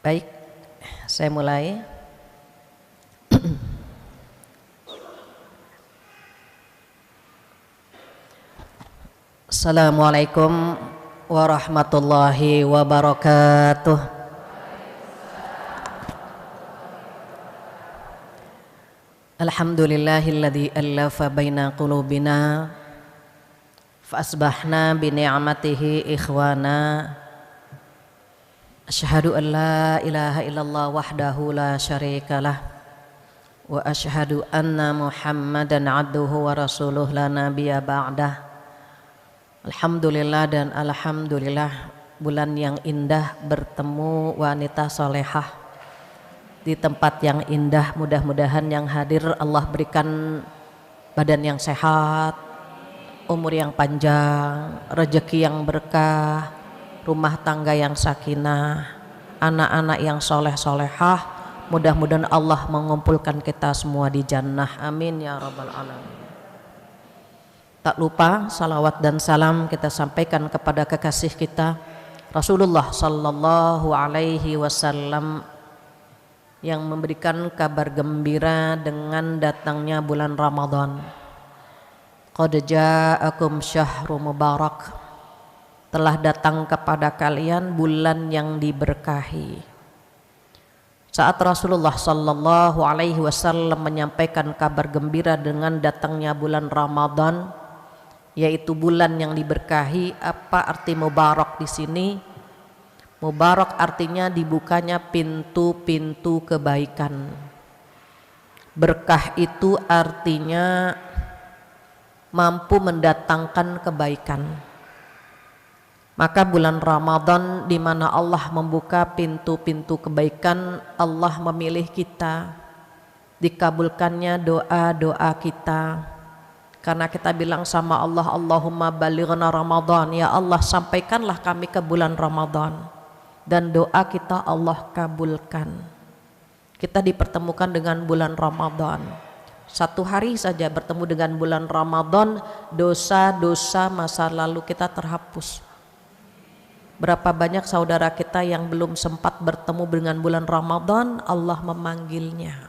Baik, saya mulai. Assalamualaikum warahmatullahi wabarakatuh. Alhamdulillahilladzi allafa baina qulubina fa asbahna bi ni'matihi ikhwana. Asyhadu an la ilaha illallah wahdahu la syarikalah wa asyhadu anna Muhammadan abduhu wa rasuluh la nabiyya ba'dah. Alhamdulillah dan alhamdulillah, bulan yang indah bertemu wanita solehah di tempat yang indah. Mudah-mudahan yang hadir Allah berikan badan yang sehat, umur yang panjang, rezeki yang berkah, rumah tangga yang sakinah, anak-anak yang soleh-solehah. Mudah-mudahan Allah mengumpulkan kita semua di jannah, amin ya rabbal alamin. Tak lupa salawat dan salam kita sampaikan kepada kekasih kita Rasulullah sallallahu alaihi wasallam yang memberikan kabar gembira dengan datangnya bulan Ramadan. Qad ja'akum syahrul mubarak, telah datang kepada kalian bulan yang diberkahi. Saat Rasulullah sallallahu alaihi wasallam menyampaikan kabar gembira dengan datangnya bulan Ramadan, yaitu bulan yang diberkahi, apa arti mubarak di sini? Mubarak artinya dibukanya pintu-pintu kebaikan. Berkah itu artinya mampu mendatangkan kebaikan. Maka bulan Ramadan di mana Allah membuka pintu-pintu kebaikan, Allah memilih kita, dikabulkannya doa-doa kita. Karena kita bilang sama Allah, Allahumma balighna Ramadan, ya Allah sampaikanlah kami ke bulan Ramadan. Dan doa kita Allah kabulkan. Kita dipertemukan dengan bulan Ramadan. Satu hari saja bertemu dengan bulan Ramadan, dosa-dosa masa lalu kita terhapus. Berapa banyak saudara kita yang belum sempat bertemu dengan bulan Ramadan, Allah memanggilnya.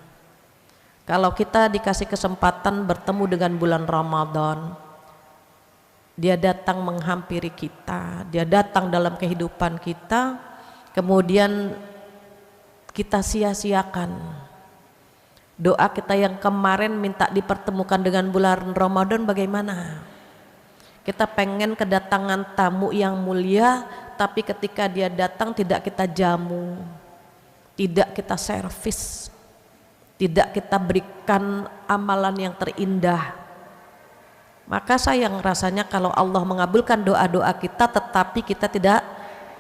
Kalau kita dikasih kesempatan bertemu dengan bulan Ramadan, dia datang menghampiri kita, dia datang dalam kehidupan kita, kemudian kita sia-siakan doa kita yang kemarin minta dipertemukan dengan bulan Ramadan. Bagaimana? Kita pengen kedatangan tamu yang mulia, tapi ketika dia datang tidak kita jamu, tidak kita servis, tidak kita berikan amalan yang terindah. Maka sayang rasanya kalau Allah mengabulkan doa-doa kita tetapi kita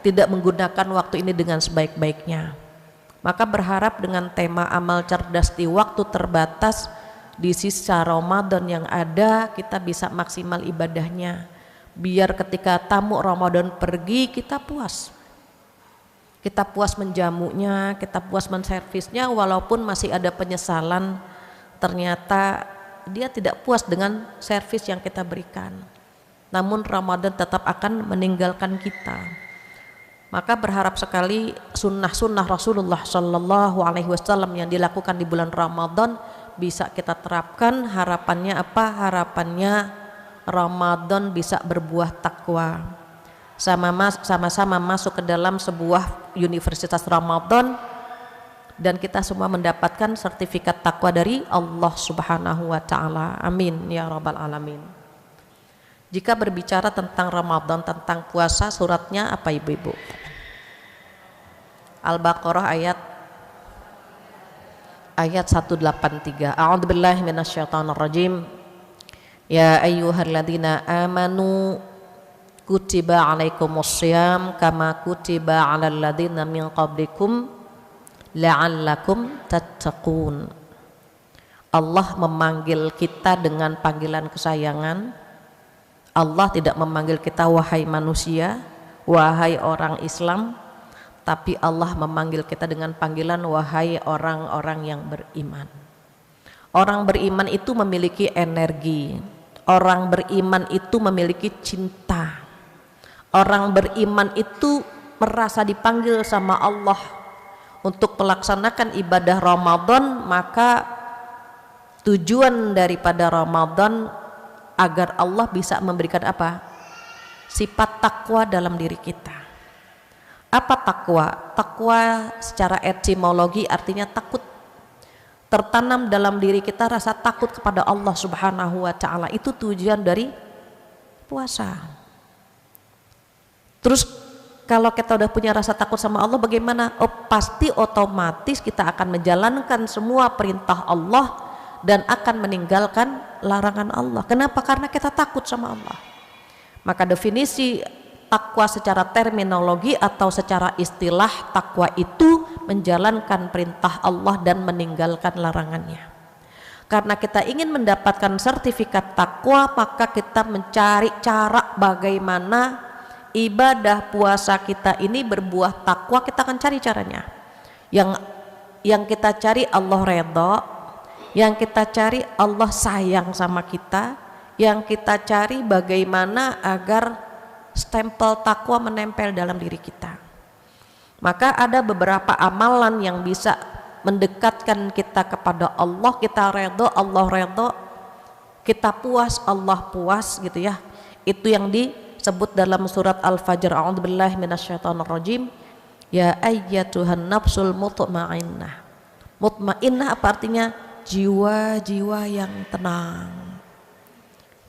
tidak menggunakan waktu ini dengan sebaik-baiknya. Maka berharap dengan tema amal cerdas di waktu terbatas, di sisa Ramadan yang ada kita bisa maksimal ibadahnya, biar ketika tamu Ramadan pergi kita puas. Kita puas menjamunya, kita puas menservisnya, walaupun masih ada penyesalan ternyata dia tidak puas dengan servis yang kita berikan. Namun Ramadan tetap akan meninggalkan kita. Maka berharap sekali sunnah-sunnah Rasulullah sallallahu alaihi wasallam yang dilakukan di bulan Ramadan bisa kita terapkan. Harapannya apa? Harapannya Ramadan bisa berbuah takwa. Sama-sama masuk ke dalam sebuah universitas Ramadan dan kita semua mendapatkan sertifikat takwa dari Allah Subhanahu wa taala. Amin ya rabbal alamin. Jika berbicara tentang Ramadan, tentang puasa, suratnya apa ibu-ibu? Al-Baqarah ayat 183. A'udzubillahi minasyaitonirrajim. Ya ayyuhalladzina amanu kutiba alaikumussyam kama kutiba alal ladzina min qablikum la'allakum tattaqun. Allah memanggil kita dengan panggilan kesayangan. Allah tidak memanggil kita wahai manusia, wahai orang Islam, tapi Allah memanggil kita dengan panggilan wahai orang-orang yang beriman. Orang beriman itu memiliki energi. Orang beriman itu memiliki cinta. Orang beriman itu merasa dipanggil sama Allah, untuk melaksanakan ibadah Ramadan, maka tujuan daripada Ramadan agar Allah bisa memberikan apa? Sifat takwa dalam diri kita. Apa takwa? Takwa secara etimologi artinya takut. Tertanam dalam diri kita rasa takut kepada Allah Subhanahu wa taala. Itu tujuan dari puasa. Terus kalau kita udah punya rasa takut sama Allah, bagaimana? Oh, pasti otomatis kita akan menjalankan semua perintah Allah dan akan meninggalkan larangan Allah. Kenapa? Karena kita takut sama Allah. Maka definisi takwa secara terminologi atau secara istilah, takwa itu menjalankan perintah Allah dan meninggalkan larangannya. Karena kita ingin mendapatkan sertifikat takwa, maka kita mencari cara bagaimana ibadah puasa kita ini berbuah takwa. Kita akan cari caranya. Yang kita cari Allah redha, yang kita cari Allah sayang sama kita, yang kita cari bagaimana agar stempel takwa menempel dalam diri kita. Maka ada beberapa amalan yang bisa mendekatkan kita kepada Allah. Kita redha, Allah redha, kita puas, Allah puas, gitu ya. Itu yang disebut dalam surat Al-Fajr, a'udzubillahi minasyaitonirrajim, ya ayyatuhan nafsul mutmainnah. Mutmainnah apa artinya? Jiwa-jiwa yang tenang.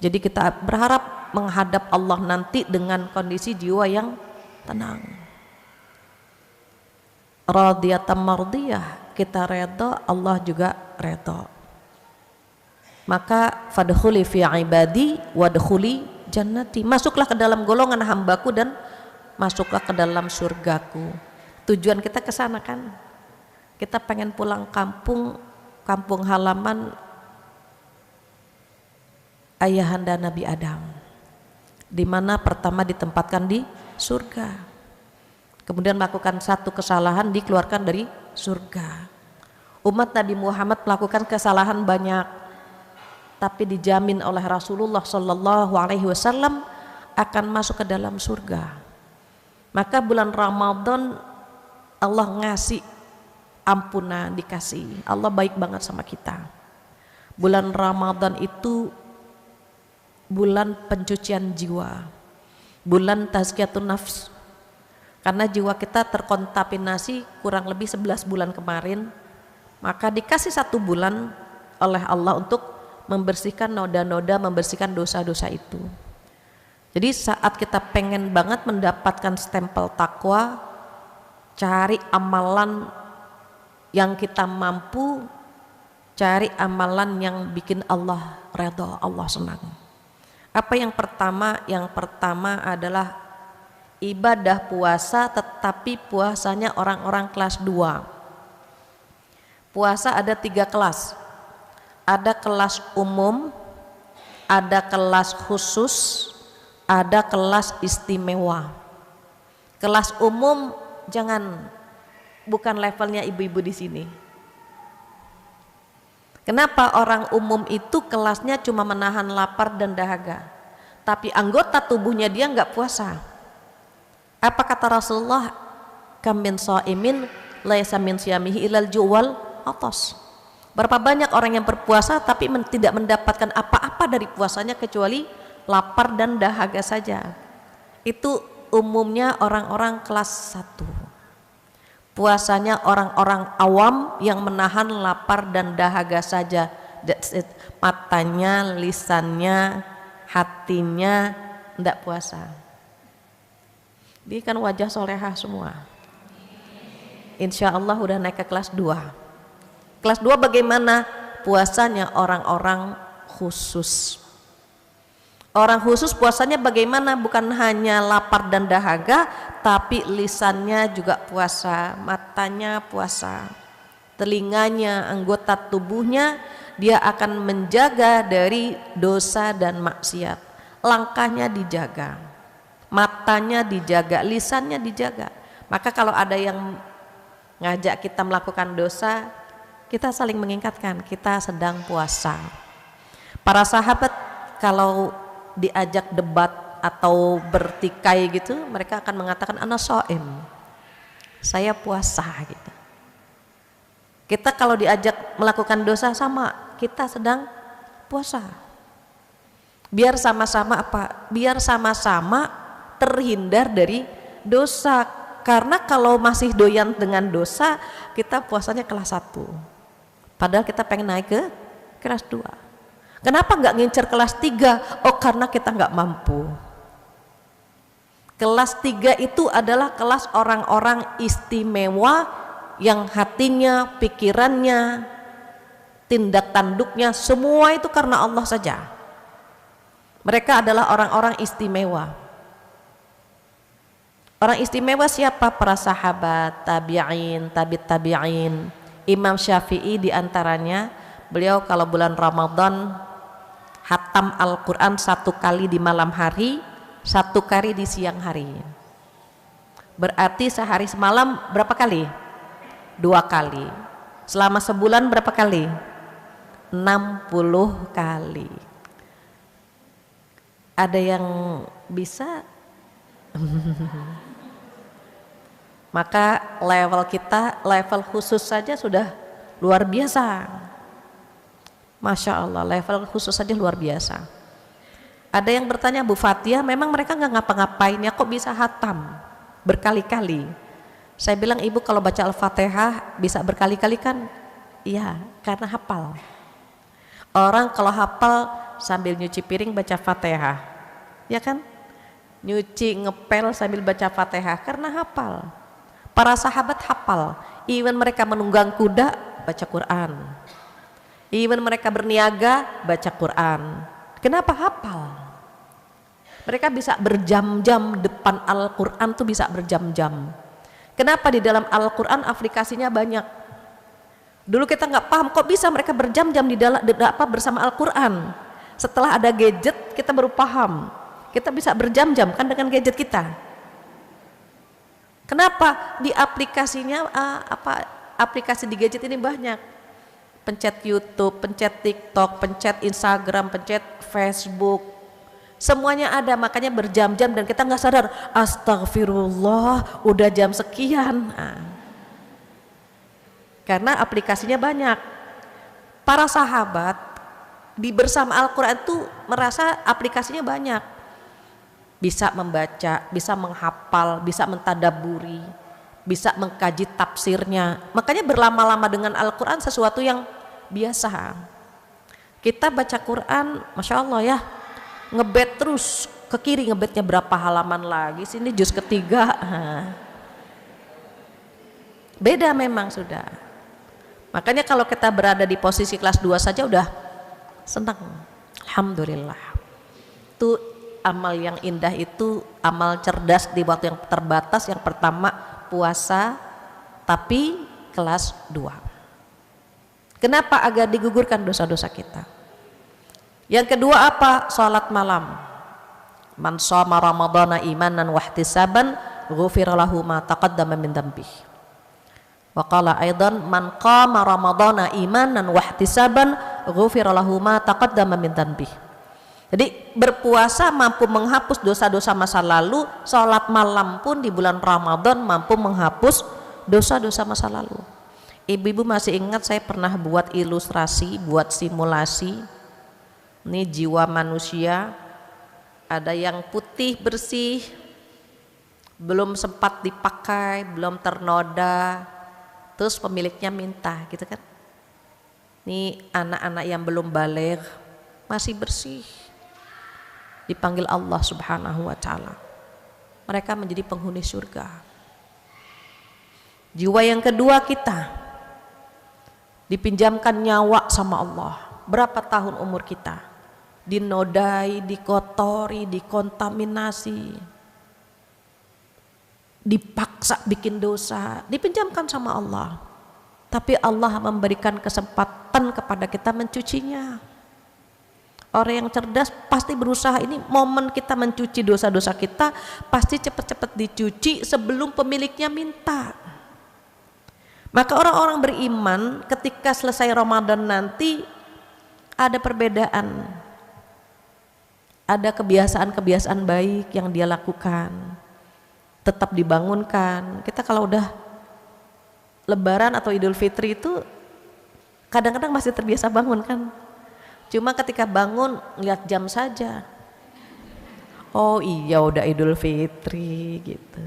Jadi kita berharap menghadap Allah nanti dengan kondisi jiwa yang tenang. Radiyatan mardiyah, kita redha, Allah juga redha. Maka fadkhuli fi ibadi wadkhuli jannati, masuklah ke dalam golongan hambaku dan masuklah ke dalam surgaku. Tujuan kita ke sana kan? Kita pengen pulang kampung, kampung halaman ayahanda Nabi Adam, di mana pertama ditempatkan di surga, kemudian melakukan satu kesalahan dikeluarkan dari surga. Umat Nabi Muhammad melakukan kesalahan banyak, tapi dijamin oleh Rasulullah Shallallahu Alaihi Wasallam akan masuk ke dalam surga. Maka bulan Ramadan Allah ngasih ampunan, dikasih. Allah baik banget sama kita. Bulan Ramadan itu bulan pencucian jiwa, bulan tazkiyatun nafs. Karena jiwa kita terkontaminasi kurang lebih 11 bulan kemarin, maka dikasih 1 bulan oleh Allah untuk membersihkan noda-noda, membersihkan dosa-dosa itu. Jadi saat kita pengen banget mendapatkan stempel takwa, cari amalan yang kita mampu, cari amalan yang bikin Allah redha, Allah senang. Apa yang pertama? Yang pertama adalah ibadah puasa, tetapi puasanya orang-orang kelas 2. Puasa ada 3 kelas. Ada kelas umum, ada kelas khusus, ada kelas istimewa. Kelas umum jangan, bukan levelnya ibu-ibu di sini. Kenapa? Orang umum itu kelasnya cuma menahan lapar dan dahaga, tapi anggota tubuhnya dia nggak puasa. Apa kata Rasulullah? Kam min shaimin laisa min siyamihi ilal juwal atas. Berapa banyak orang yang berpuasa tapi tidak mendapatkan apa-apa dari puasanya kecuali lapar dan dahaga saja. Itu umumnya orang-orang kelas 1. Puasanya orang-orang awam yang menahan lapar dan dahaga saja. That's it. Matanya, lisannya, hatinya tidak puasa. Dia kan wajah solehah semua. Insya Allah udah naik ke kelas 2. Kelas 2 bagaimana? Puasanya orang-orang khusus. Orang khusus puasanya bagaimana? Bukan hanya lapar dan dahaga, tapi lisannya juga puasa, matanya puasa, telinganya, anggota tubuhnya dia akan menjaga dari dosa dan maksiat. Langkahnya dijaga, matanya dijaga, lisannya dijaga. Maka kalau ada yang ngajak kita melakukan dosa, kita saling mengingatkan kita sedang puasa. Para sahabat kalau diajak debat atau bertikai gitu, mereka akan mengatakan ana shaim, saya puasa gitu. Kita kalau diajak melakukan dosa sama, kita sedang puasa. Biar sama-sama apa? Biar sama-sama terhindar dari dosa. Karena kalau masih doyan dengan dosa, kita puasanya kelas 1. Padahal kita pengen naik ke kelas 2. Kenapa nggak ngincer kelas 3? Oh, karena kita nggak mampu. Kelas 3 itu adalah kelas orang-orang istimewa yang hatinya, pikirannya, tindak tanduknya semua itu karena Allah saja. Mereka adalah orang-orang istimewa. Orang istimewa siapa? Para sahabat, tabi'in, tabi'in. Imam Syafi'i diantaranya, beliau kalau bulan Ramadan hatam Al-Quran 1 kali di malam hari, 1 kali di siang hari. Berarti sehari semalam berapa kali? 2 kali. Selama sebulan berapa kali? 60 kali. Ada yang bisa? Maka level kita, level khusus saja sudah luar biasa. Masya Allah, level khusus saja luar biasa. Ada yang bertanya, Bu Fathia, memang mereka nggak ngapa-ngapain ya kok bisa hatam berkali-kali? Saya bilang, Ibu kalau baca Al-Fatihah bisa berkali-kali kan? Iya, karena hafal. Orang kalau hafal sambil nyuci piring baca Fatihah, ya kan? Nyuci ngepel sambil baca Fatihah karena hafal. Para sahabat hafal, even mereka menunggang kuda baca Quran, even mereka berniaga baca Quran. Kenapa hafal? Mereka bisa berjam-jam depan Al-Quran tuh bisa berjam-jam. Kenapa di dalam Al-Quran aplikasinya banyak? Dulu kita nggak paham kok bisa mereka berjam-jam di dalam bersama Al-Quran. Setelah ada gadget kita baru paham. Kita bisa berjam-jam kan dengan gadget kita. Kenapa? Di aplikasinya aplikasi di gadget ini banyak. Pencet YouTube, pencet TikTok, pencet Instagram, pencet Facebook. Semuanya ada, makanya berjam-jam dan kita nggak sadar. Astagfirullah, udah jam sekian. Karena aplikasinya banyak. Para sahabat di bersama Al-Quran itu merasa aplikasinya banyak. Bisa membaca, bisa menghafal, bisa mentadaburi, bisa mengkaji tafsirnya. Makanya berlama-lama dengan Al-Quran sesuatu yang biasa. Kita baca Quran, Masya Allah ya, ngebet terus, ke kiri ngebetnya berapa halaman lagi, sini juz ketiga. Beda memang sudah. Makanya kalau kita berada di posisi kelas 2 saja udah senang. Alhamdulillah. Itu amal yang indah, itu amal cerdas di waktu yang terbatas. Yang pertama puasa, tapi kelas 2. Kenapa? Agar digugurkan dosa-dosa kita. Yang kedua apa? Salat malam. Man shoma ramadhana imanan wahtisaban ghufira lahu ma taqaddama min dhanbihi. Wa qala aidan man qama ramadhana imanan wahtisaban ghufira lahu ma taqaddama min dhanbihi. Jadi berpuasa mampu menghapus dosa-dosa masa lalu, sholat malam pun di bulan Ramadan mampu menghapus dosa-dosa masa lalu. Ibu-ibu masih ingat saya pernah buat ilustrasi, buat simulasi. Ini jiwa manusia, ada yang putih bersih, belum sempat dipakai, belum ternoda, terus pemiliknya minta gitu kan. Ini anak-anak yang belum baligh masih bersih, dipanggil Allah Subhanahu wa ta'ala, mereka menjadi penghuni surga. Jiwa yang kedua kita dipinjamkan nyawa sama Allah. Berapa tahun umur kita? Dinodai, dikotori, dikontaminasi, dipaksa bikin dosa, dipinjamkan sama Allah. Tapi Allah memberikan kesempatan kepada kita mencucinya. Orang yang cerdas pasti berusaha, ini momen kita mencuci dosa-dosa kita, pasti cepat-cepat dicuci sebelum pemiliknya minta. Maka orang-orang beriman ketika selesai Ramadan nanti ada perbedaan. Ada kebiasaan-kebiasaan baik yang dia lakukan, tetap dibangunkan. Kita kalau udah Lebaran atau Idul Fitri itu Kadang-kadang masih terbiasa bangun kan. Cuma ketika bangun lihat jam saja. Oh iya udah Idul Fitri gitu.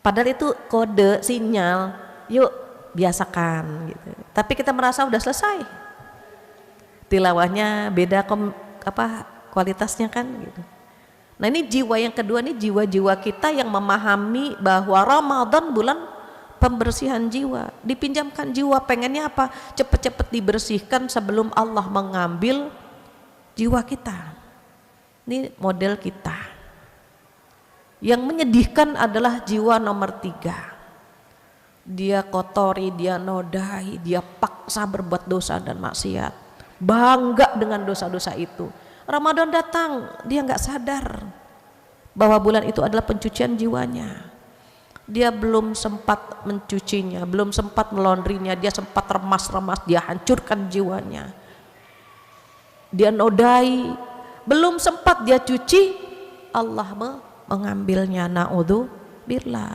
Padahal itu kode sinyal, yuk biasakan gitu. Tapi kita merasa udah selesai. Tilawahnya beda kualitasnya kan gitu. Nah ini jiwa yang kedua, nih jiwa-jiwa kita yang memahami bahwa Ramadan bulan pembersihan jiwa. Dipinjamkan jiwa, pengennya apa? Cepet-cepet dibersihkan sebelum Allah mengambil jiwa kita. Ini model kita. Yang menyedihkan adalah jiwa nomor 3. Dia kotori, dia nodai, dia paksa berbuat dosa dan maksiat. Bangga dengan dosa-dosa itu. Ramadan datang, dia nggak sadar bahwa bulan itu adalah pencucian jiwanya. Dia belum sempat mencucinya, belum sempat melondrinya, dia sempat remas-remas, dia hancurkan jiwanya. Dia nodai, belum sempat dia cuci, Allah mengambilnya. Na'udzubillah.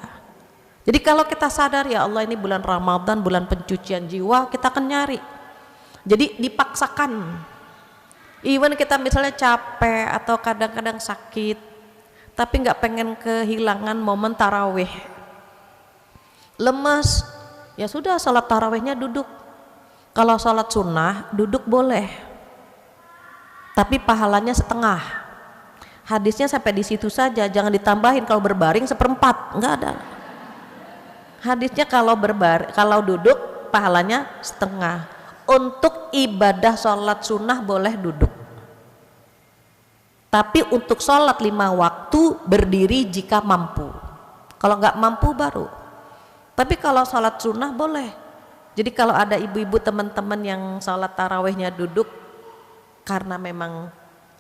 Jadi kalau kita sadar ya Allah ini bulan Ramadan, bulan pencucian jiwa, kita akan nyari. Jadi dipaksakan. Even kita misalnya capek atau kadang-kadang sakit, tapi nggak pengen kehilangan momen tarawih, lemas, ya sudah sholat tarawihnya duduk. Kalau sholat sunnah duduk boleh, tapi pahalanya setengah. Hadisnya sampai di situ saja, jangan ditambahin. Kalau berbaring 1/4, nggak ada. Hadisnya kalau duduk pahalanya setengah. Untuk ibadah sholat sunnah boleh duduk, tapi untuk sholat 5 waktu berdiri jika mampu. Kalau nggak mampu baru. Tapi kalau sholat sunnah boleh. Jadi kalau ada ibu-ibu teman-teman yang sholat tarawihnya duduk karena memang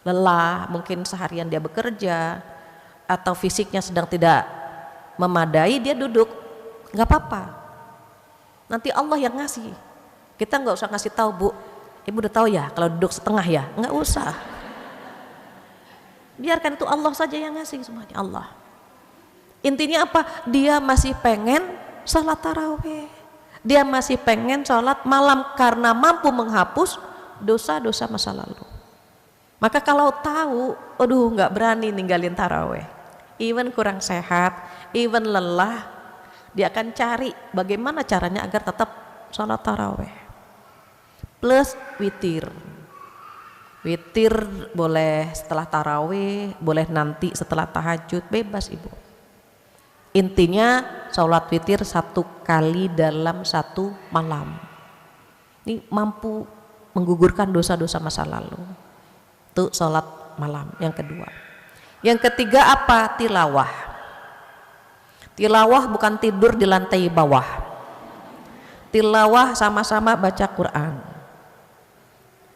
lelah, mungkin seharian dia bekerja atau fisiknya sedang tidak memadai, dia duduk, nggak apa-apa. Nanti Allah yang ngasih. Kita nggak usah ngasih tahu, Bu, ibu udah tahu ya kalau duduk setengah ya, nggak usah. Biarkan itu Allah saja yang ngasih semuanya, Allah. Intinya apa? Dia masih pengen sholat tarawih, dia masih pengen sholat malam karena mampu menghapus dosa-dosa masa lalu. Maka kalau tahu, aduh nggak berani ninggalin tarawih, even kurang sehat, even lelah, dia akan cari bagaimana caranya agar tetap sholat tarawih. Plus witir. Witir boleh setelah tarawih, boleh nanti setelah tahajud, bebas ibu. Intinya sholat witir 1 kali dalam 1 malam. Ini mampu menggugurkan dosa-dosa masa lalu. Itu sholat malam yang kedua. Yang ketiga apa? Tilawah. Tilawah bukan tidur di lantai bawah. Tilawah sama-sama baca Quran.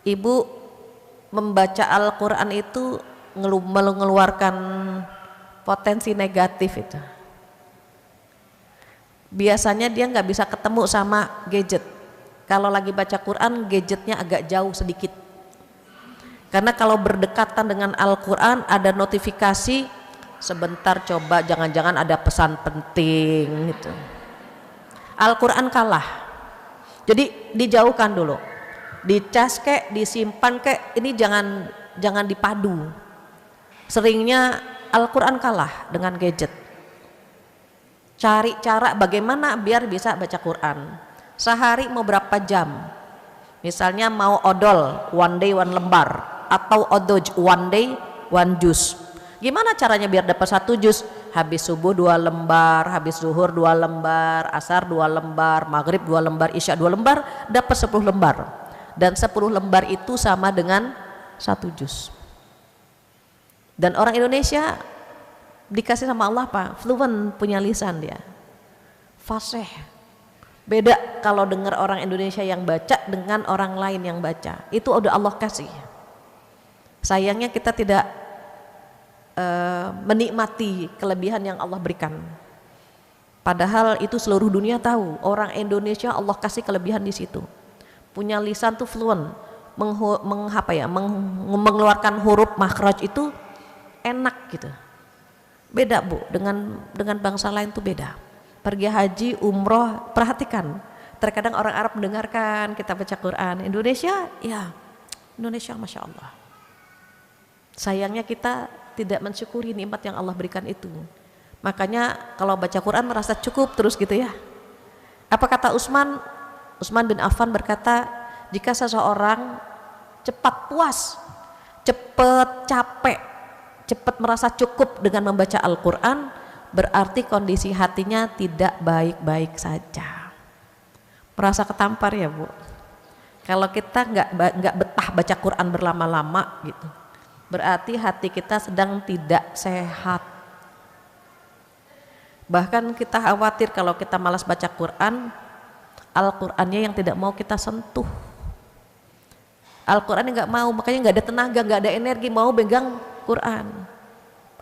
Ibu membaca Al-Quran itu mengeluarkan potensi negatif itu. Biasanya dia nggak bisa ketemu sama gadget. Kalau lagi baca Quran, gadgetnya agak jauh sedikit. Karena kalau berdekatan dengan Al-Quran ada notifikasi, sebentar coba jangan-jangan ada pesan penting gitu. Al-Quran kalah. Jadi dijauhkan dulu. Dicas kek, disimpan kek, ini jangan dipadu. Seringnya Al-Quran kalah dengan gadget. Cari cara bagaimana biar bisa baca Quran. Sehari mau berapa jam? Misalnya mau odol, 1 day 1 lembar, atau odoj, 1 day 1 juz. Gimana caranya biar dapat 1 juz? Habis subuh 2 lembar, habis zuhur 2 lembar, asar 2 lembar, maghrib 2 lembar, isya 2 lembar, dapat 10 lembar. Dan 10 lembar itu sama dengan 1 juz. Dan orang Indonesia dikasih sama Allah apa? Fluent, punya lisan dia, fasih. Beda kalau dengar orang Indonesia yang baca dengan orang lain yang baca, itu udah Allah kasih. Sayangnya kita tidak menikmati kelebihan yang Allah berikan. Padahal itu seluruh dunia tahu, orang Indonesia Allah kasih kelebihan di situ. Punya lisan tuh fluent, mengeluarkan huruf makhraj itu enak gitu. Beda Bu, dengan bangsa lain tuh beda. Pergi haji, umroh, perhatikan Terkadang orang Arab mendengarkan kita baca Quran. Indonesia, ya Indonesia Masya Allah. Sayangnya kita tidak mensyukuri nikmat yang Allah berikan itu. Makanya kalau baca Quran merasa cukup terus gitu ya. Apa kata Utsman bin Affan berkata, jika seseorang cepat puas, cepat capek, cepat merasa cukup dengan membaca Al-Quran, berarti kondisi hatinya tidak baik-baik saja. Merasa ketampar ya Bu. Kalau kita nggak betah baca Quran berlama-lama gitu, berarti hati kita sedang tidak sehat. Bahkan kita khawatir kalau kita malas baca Quran, Al-Qurannya yang tidak mau kita sentuh. Al-Qurannya nggak mau, makanya nggak ada tenaga, nggak ada energi mau pegang Quran.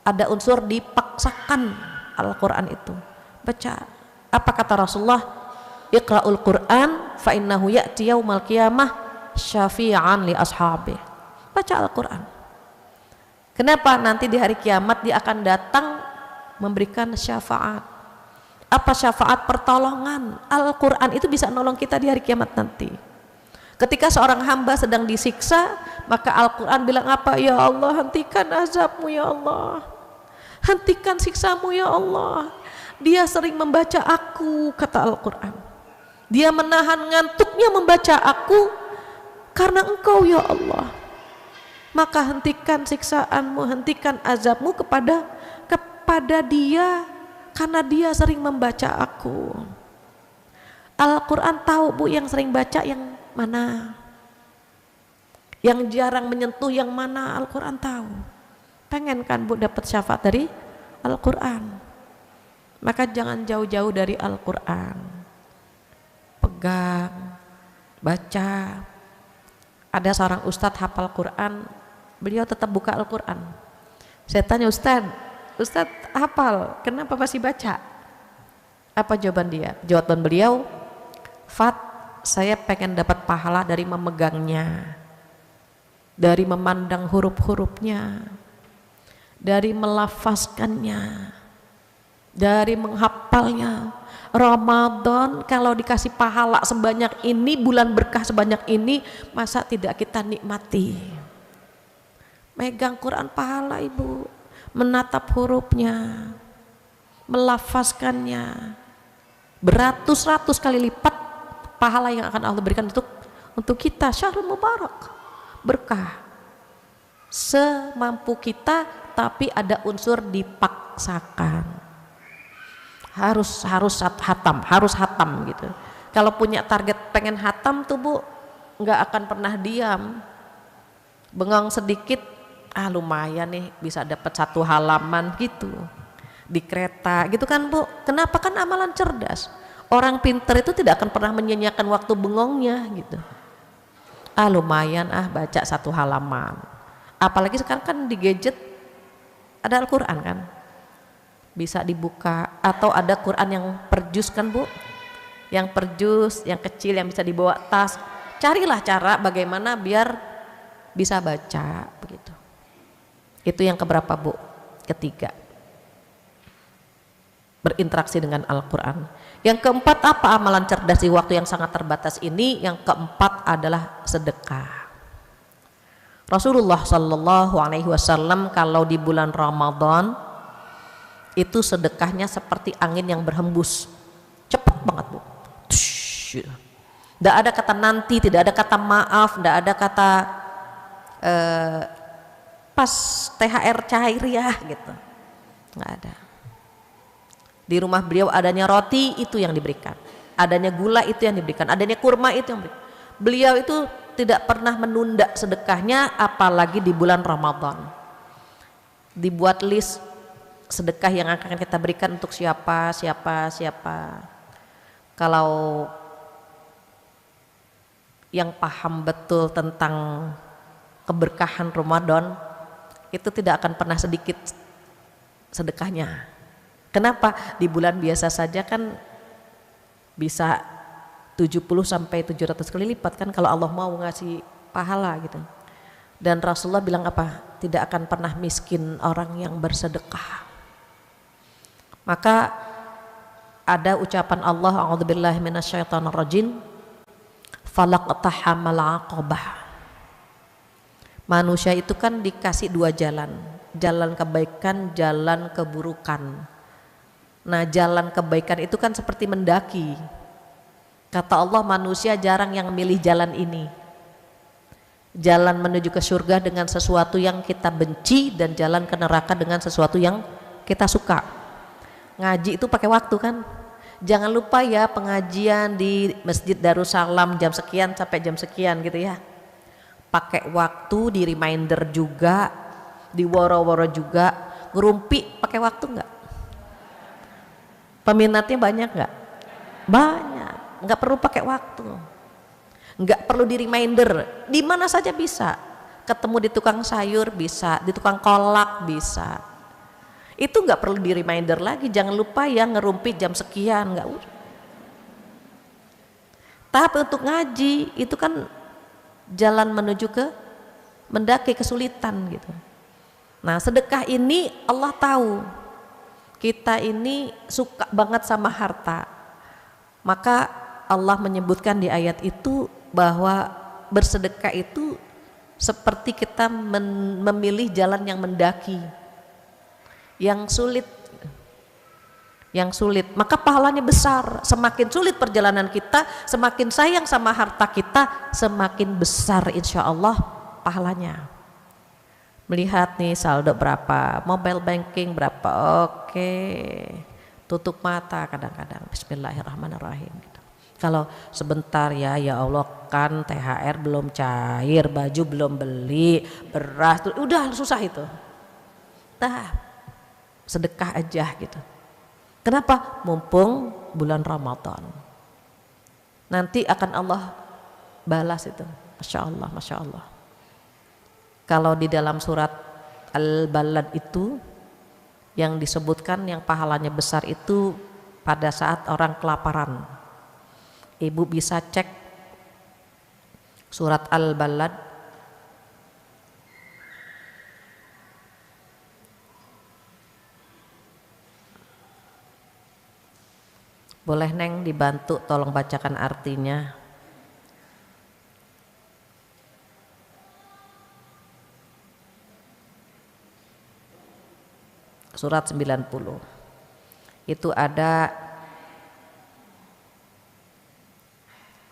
Ada unsur dipaksakan Al-Quran itu. Baca. Apa kata Rasulullah? Iqra'ul Quran fa innahu ya'ti yaumal qiyamah syafi'an li ashabi. Baca Al-Quran. Kenapa? Nanti di hari kiamat dia akan datang memberikan syafaat. Apa syafaat? Pertolongan. Al-Quran itu bisa nolong kita di hari kiamat nanti. Ketika seorang hamba sedang disiksa, maka Al-Quran bilang apa? Ya Allah, hentikan azabmu ya Allah, hentikan siksamu ya Allah. Dia sering membaca aku, kata Al-Quran. Dia menahan ngantuknya membaca aku karena engkau ya Allah. Maka hentikan siksaanmu, hentikan azabmu kepada dia, karena dia sering membaca aku. Al-Quran tahu Bu yang sering baca yang mana, yang jarang menyentuh yang mana. Al-Quran tahu. Pengen kan Bu dapat syafaat dari Al-Quran, maka jangan jauh-jauh dari Al-Quran. Pegang, baca. Ada seorang ustadz hafal Quran, beliau tetap buka Al-Quran. Saya tanya, Ustadz hafal, kenapa masih baca? Apa jawaban dia? Jawaban beliau, Fat, saya pengen dapat pahala dari memegangnya, dari memandang huruf-hurufnya, dari melafazkannya, dari menghafalnya. Ramadan kalau dikasih pahala sebanyak ini, bulan berkah sebanyak ini, masa tidak kita nikmati? Megang Quran pahala Ibu, menatap hurufnya, melafazkannya, beratus-ratus kali lipat pahala yang akan Allah berikan untuk kita. Syahrul Mubarak, berkah semampu kita, tapi ada unsur dipaksakan. Harus hatam gitu. Kalau punya target pengen hatam tuh Bu, nggak akan pernah diam. Bengong sedikit, lumayan nih bisa dapat 1 halaman gitu di kereta gitu kan Bu. Kenapa? Kan amalan cerdas. Orang pinter itu tidak akan pernah menyia-nyiakan waktu bengongnya gitu. Lumayan baca 1 halaman. Apalagi sekarang kan di gadget ada Al-Quran kan, bisa dibuka. Atau ada Quran yang perjus kan Bu, yang perjus, yang kecil, yang bisa dibawa tas. Carilah cara bagaimana biar bisa baca begitu. Itu yang keberapa Bu? Ketiga, berinteraksi dengan Al-Quran. Yang keempat, apa amalan cerdas di waktu yang sangat terbatas ini? Yang keempat adalah sedekah. Rasulullah Shallallahu Alaihi Wasallam kalau di bulan Ramadan itu sedekahnya seperti angin yang berhembus, cepet banget Bu. Tidak ada kata nanti, tidak ada kata maaf, tidak ada kata pas THR cair ya gitu, nggak ada. Di rumah beliau adanya roti, itu yang diberikan, adanya gula itu yang diberikan, adanya kurma itu yang diberikan. Beliau itu tidak pernah menunda sedekahnya, apalagi di bulan Ramadan. Dibuat list sedekah yang akan kita berikan untuk siapa. Kalau yang paham betul tentang keberkahan Ramadan, itu tidak akan pernah sedikit sedekahnya. Kenapa? Di bulan biasa saja kan bisa 70 sampai 700 kali lipat kan kalau Allah mau ngasih pahala gitu. Dan Rasulullah bilang apa? Tidak akan pernah miskin orang yang bersedekah. Maka ada ucapan Allah, a'udzubillahi minasyaitonirrajim, falaqtahamal aqabah. Manusia itu kan dikasih dua jalan, jalan kebaikan, jalan keburukan. Nah, jalan kebaikan itu kan seperti mendaki. Kata Allah, manusia jarang yang milih jalan ini. Jalan menuju ke surga dengan sesuatu yang kita benci, dan jalan ke neraka dengan sesuatu yang kita suka. Ngaji itu pakai waktu kan. Jangan lupa ya, pengajian di Masjid Darussalam jam sekian sampai jam sekian gitu ya. Pakai waktu, di reminder juga, di woro-woro juga. Ngerumpi pakai waktu enggak? Peminatnya banyak enggak? Banyak. Enggak perlu pakai waktu. Enggak perlu di reminder, di mana saja bisa. Ketemu di tukang sayur bisa, di tukang kolak bisa. Itu enggak perlu di reminder lagi, jangan lupa ya ngerumpi jam sekian, enggak usah. Tapi untuk ngaji itu kan jalan menuju ke mendaki kesulitan gitu. Nah, sedekah ini Allah tahu kita ini suka banget sama harta. Maka Allah menyebutkan di ayat itu bahwa bersedekah itu seperti kita memilih jalan yang mendaki, yang sulit, maka pahalanya besar. Semakin sulit perjalanan kita, semakin sayang sama harta kita, semakin besar insya Allah pahalanya. Melihat nih saldo berapa, mobile banking berapa, oke, tutup mata kadang-kadang, bismillahirrahmanirrahim gitu. Kalau sebentar ya Allah kan THR belum cair, baju belum beli, beras, udah susah itu. Nah, sedekah aja gitu. Kenapa? Mumpung bulan Ramadan. Nanti akan Allah balas itu. Masya Allah, Masya Allah. Kalau di dalam surat Al-Balad itu yang disebutkan yang pahalanya besar itu pada saat orang kelaparan. Ibu bisa cek surat Al-Balad boleh Neng dibantu tolong bacakan artinya. Surat 90 itu ada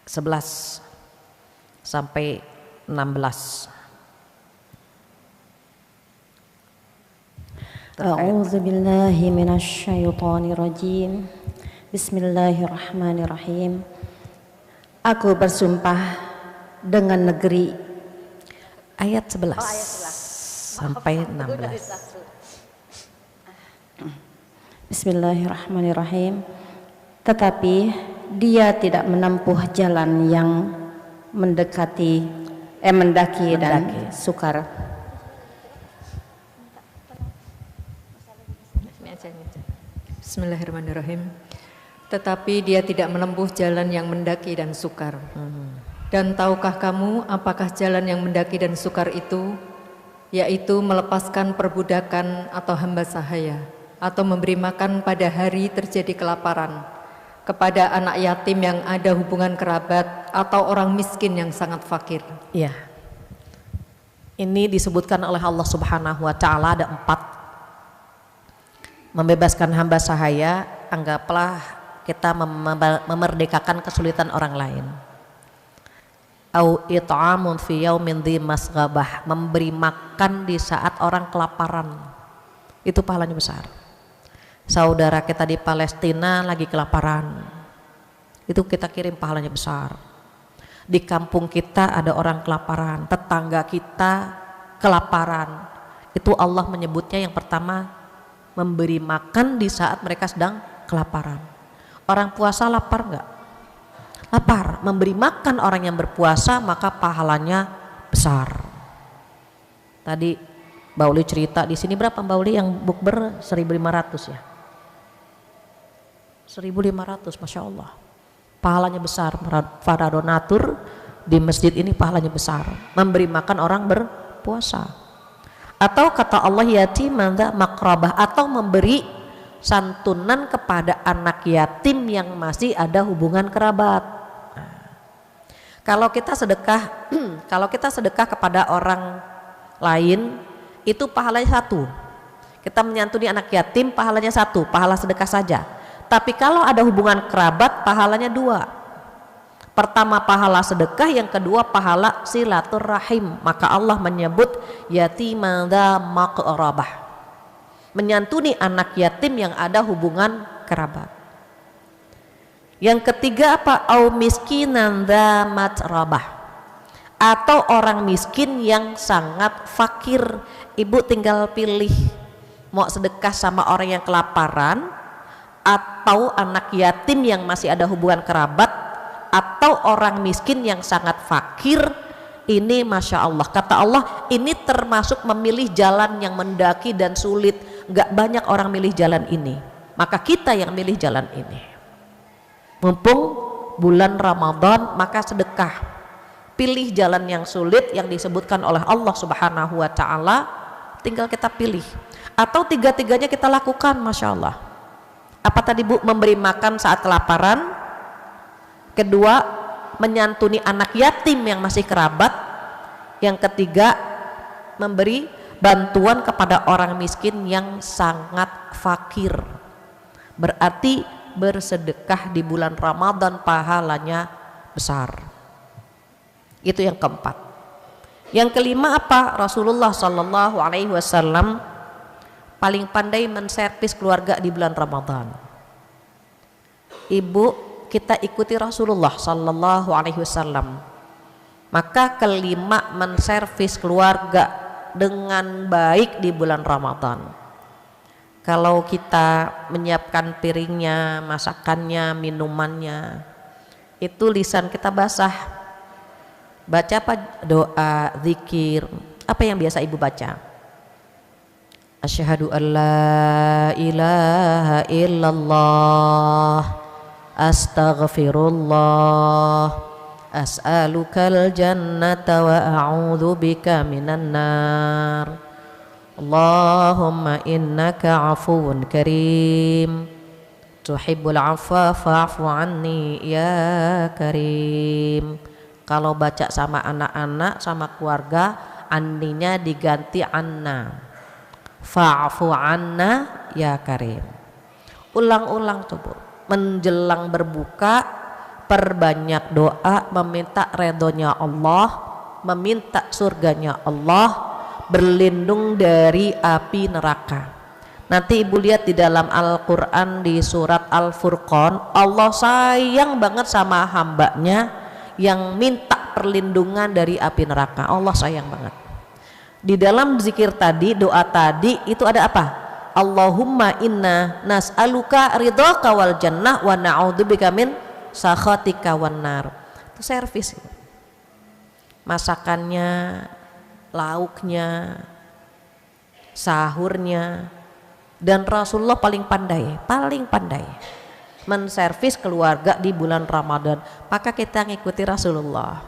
11 sampai 16. A'udzu billahi minasyaitonir rajim. Bismillahirrahmanirrahim. Aku bersumpah dengan negeri, ayat 11 sampai 16. Bismillahirrahmanirrahim. Tetapi dia tidak menempuh jalan yang mendaki dan sukar. Bismillahirrahmanirrahim. Tetapi dia tidak menempuh jalan yang mendaki dan sukar. Dan tahukah kamu apakah jalan yang mendaki dan sukar itu? Yaitu melepaskan perbudakan atau hamba sahaya, atau memberi makan pada hari terjadi kelaparan, kepada anak yatim yang ada hubungan kerabat, atau orang miskin yang sangat fakir. Iya. Ini disebutkan oleh Allah Subhanahu wa taala ada 4. Membebaskan hamba sahaya, anggaplah kita memerdekakan kesulitan orang lain. Au it'amun fi yaumin dzi masghabah, memberi makan di saat orang kelaparan. Itu pahalanya besar. Saudara kita di Palestina lagi kelaparan, itu kita kirim pahalanya besar. Di kampung kita ada orang kelaparan, tetangga kita kelaparan, itu Allah menyebutnya yang pertama memberi makan di saat mereka sedang kelaparan. Orang puasa lapar enggak? Lapar. Memberi makan orang yang berpuasa maka pahalanya besar. Tadi Mbak Uli cerita di sini berapa Mbak Uli yang bukber 1.500 ya? 1.500, Masya Allah. Pahalanya besar. Para donatur di masjid ini pahalanya besar. Memberi makan orang berpuasa. Atau kata Allah yatiman dza maqrabah, atau memberi santunan kepada anak yatim yang masih ada hubungan kerabat. Kalau kita sedekah kalau kita sedekah kepada orang lain itu pahalanya 1. Kita menyantuni anak yatim pahalanya 1, pahala sedekah saja. Tapi kalau ada hubungan kerabat pahalanya 2. Pertama pahala sedekah, yang kedua pahala silaturahim. Maka Allah menyebut yatiman dza maqrabah, menyantuni anak yatim yang ada hubungan kerabat. Yang ketiga apa? Au miskinan dza matrabah, atau orang miskin yang sangat fakir. Ibu tinggal pilih mau sedekah sama orang yang kelaparan, atau anak yatim yang masih ada hubungan kerabat, atau orang miskin yang sangat fakir. Ini Masya Allah, kata Allah, ini termasuk memilih jalan yang mendaki dan sulit. Gak banyak orang milih jalan ini, maka kita yang milih jalan ini. Mumpung bulan Ramadan, maka sedekah. Pilih jalan yang sulit yang disebutkan oleh Allah Subhanahu wa ta'ala, tinggal kita pilih. Atau tiga-tiganya kita lakukan, Masya Allah. Apa tadi Bu? Memberi makan saat kelaparan. Kedua, menyantuni anak yatim yang masih kerabat. Yang ketiga, memberi bantuan kepada orang miskin yang sangat fakir. Berarti bersedekah di bulan Ramadan pahalanya besar. Itu yang keempat. Yang kelima apa? Rasulullah Shallallahu Alaihi Wasallam paling pandai menservis keluarga di bulan Ramadan. Ibu, kita ikuti Rasulullah Shallallahu Alaihi Wasallam. Maka kelima, menservis keluarga dengan baik di bulan Ramadan. Kalau kita menyiapkan piringnya, masakannya, minumannya, itu lisan kita basah. Baca apa? Doa, zikir. Apa yang biasa ibu baca? Asyhadu an la ilaha illallah, astaghfirullah, as'alukal jannata wa a'udzu bika minan nar. Allahumma innaka afuwun karim, tuhibbul afwa fa'fu anni ya karim. Kalau baca sama anak-anak, sama keluarga, anninya diganti anna, fa'fu anna ya karim. Ulang-ulang coba. Menjelang berbuka, perbanyak doa, meminta redhonya Allah, meminta surganya Allah, berlindung dari api neraka. Nanti ibu lihat di dalam Al-Quran di surat Al-Furqan, Allah sayang banget sama hambanya yang minta perlindungan dari api neraka. Allah sayang banget. Di dalam zikir tadi, doa tadi, itu ada apa? Allahumma inna nas'aluka ridhaka wal jannah wa na'udzubika min sakhatika wan nar. Itu servis. Masakannya, lauknya, sahurnya, dan Rasulullah paling pandai menservis keluarga di bulan Ramadan. Maka kita ngikuti Rasulullah.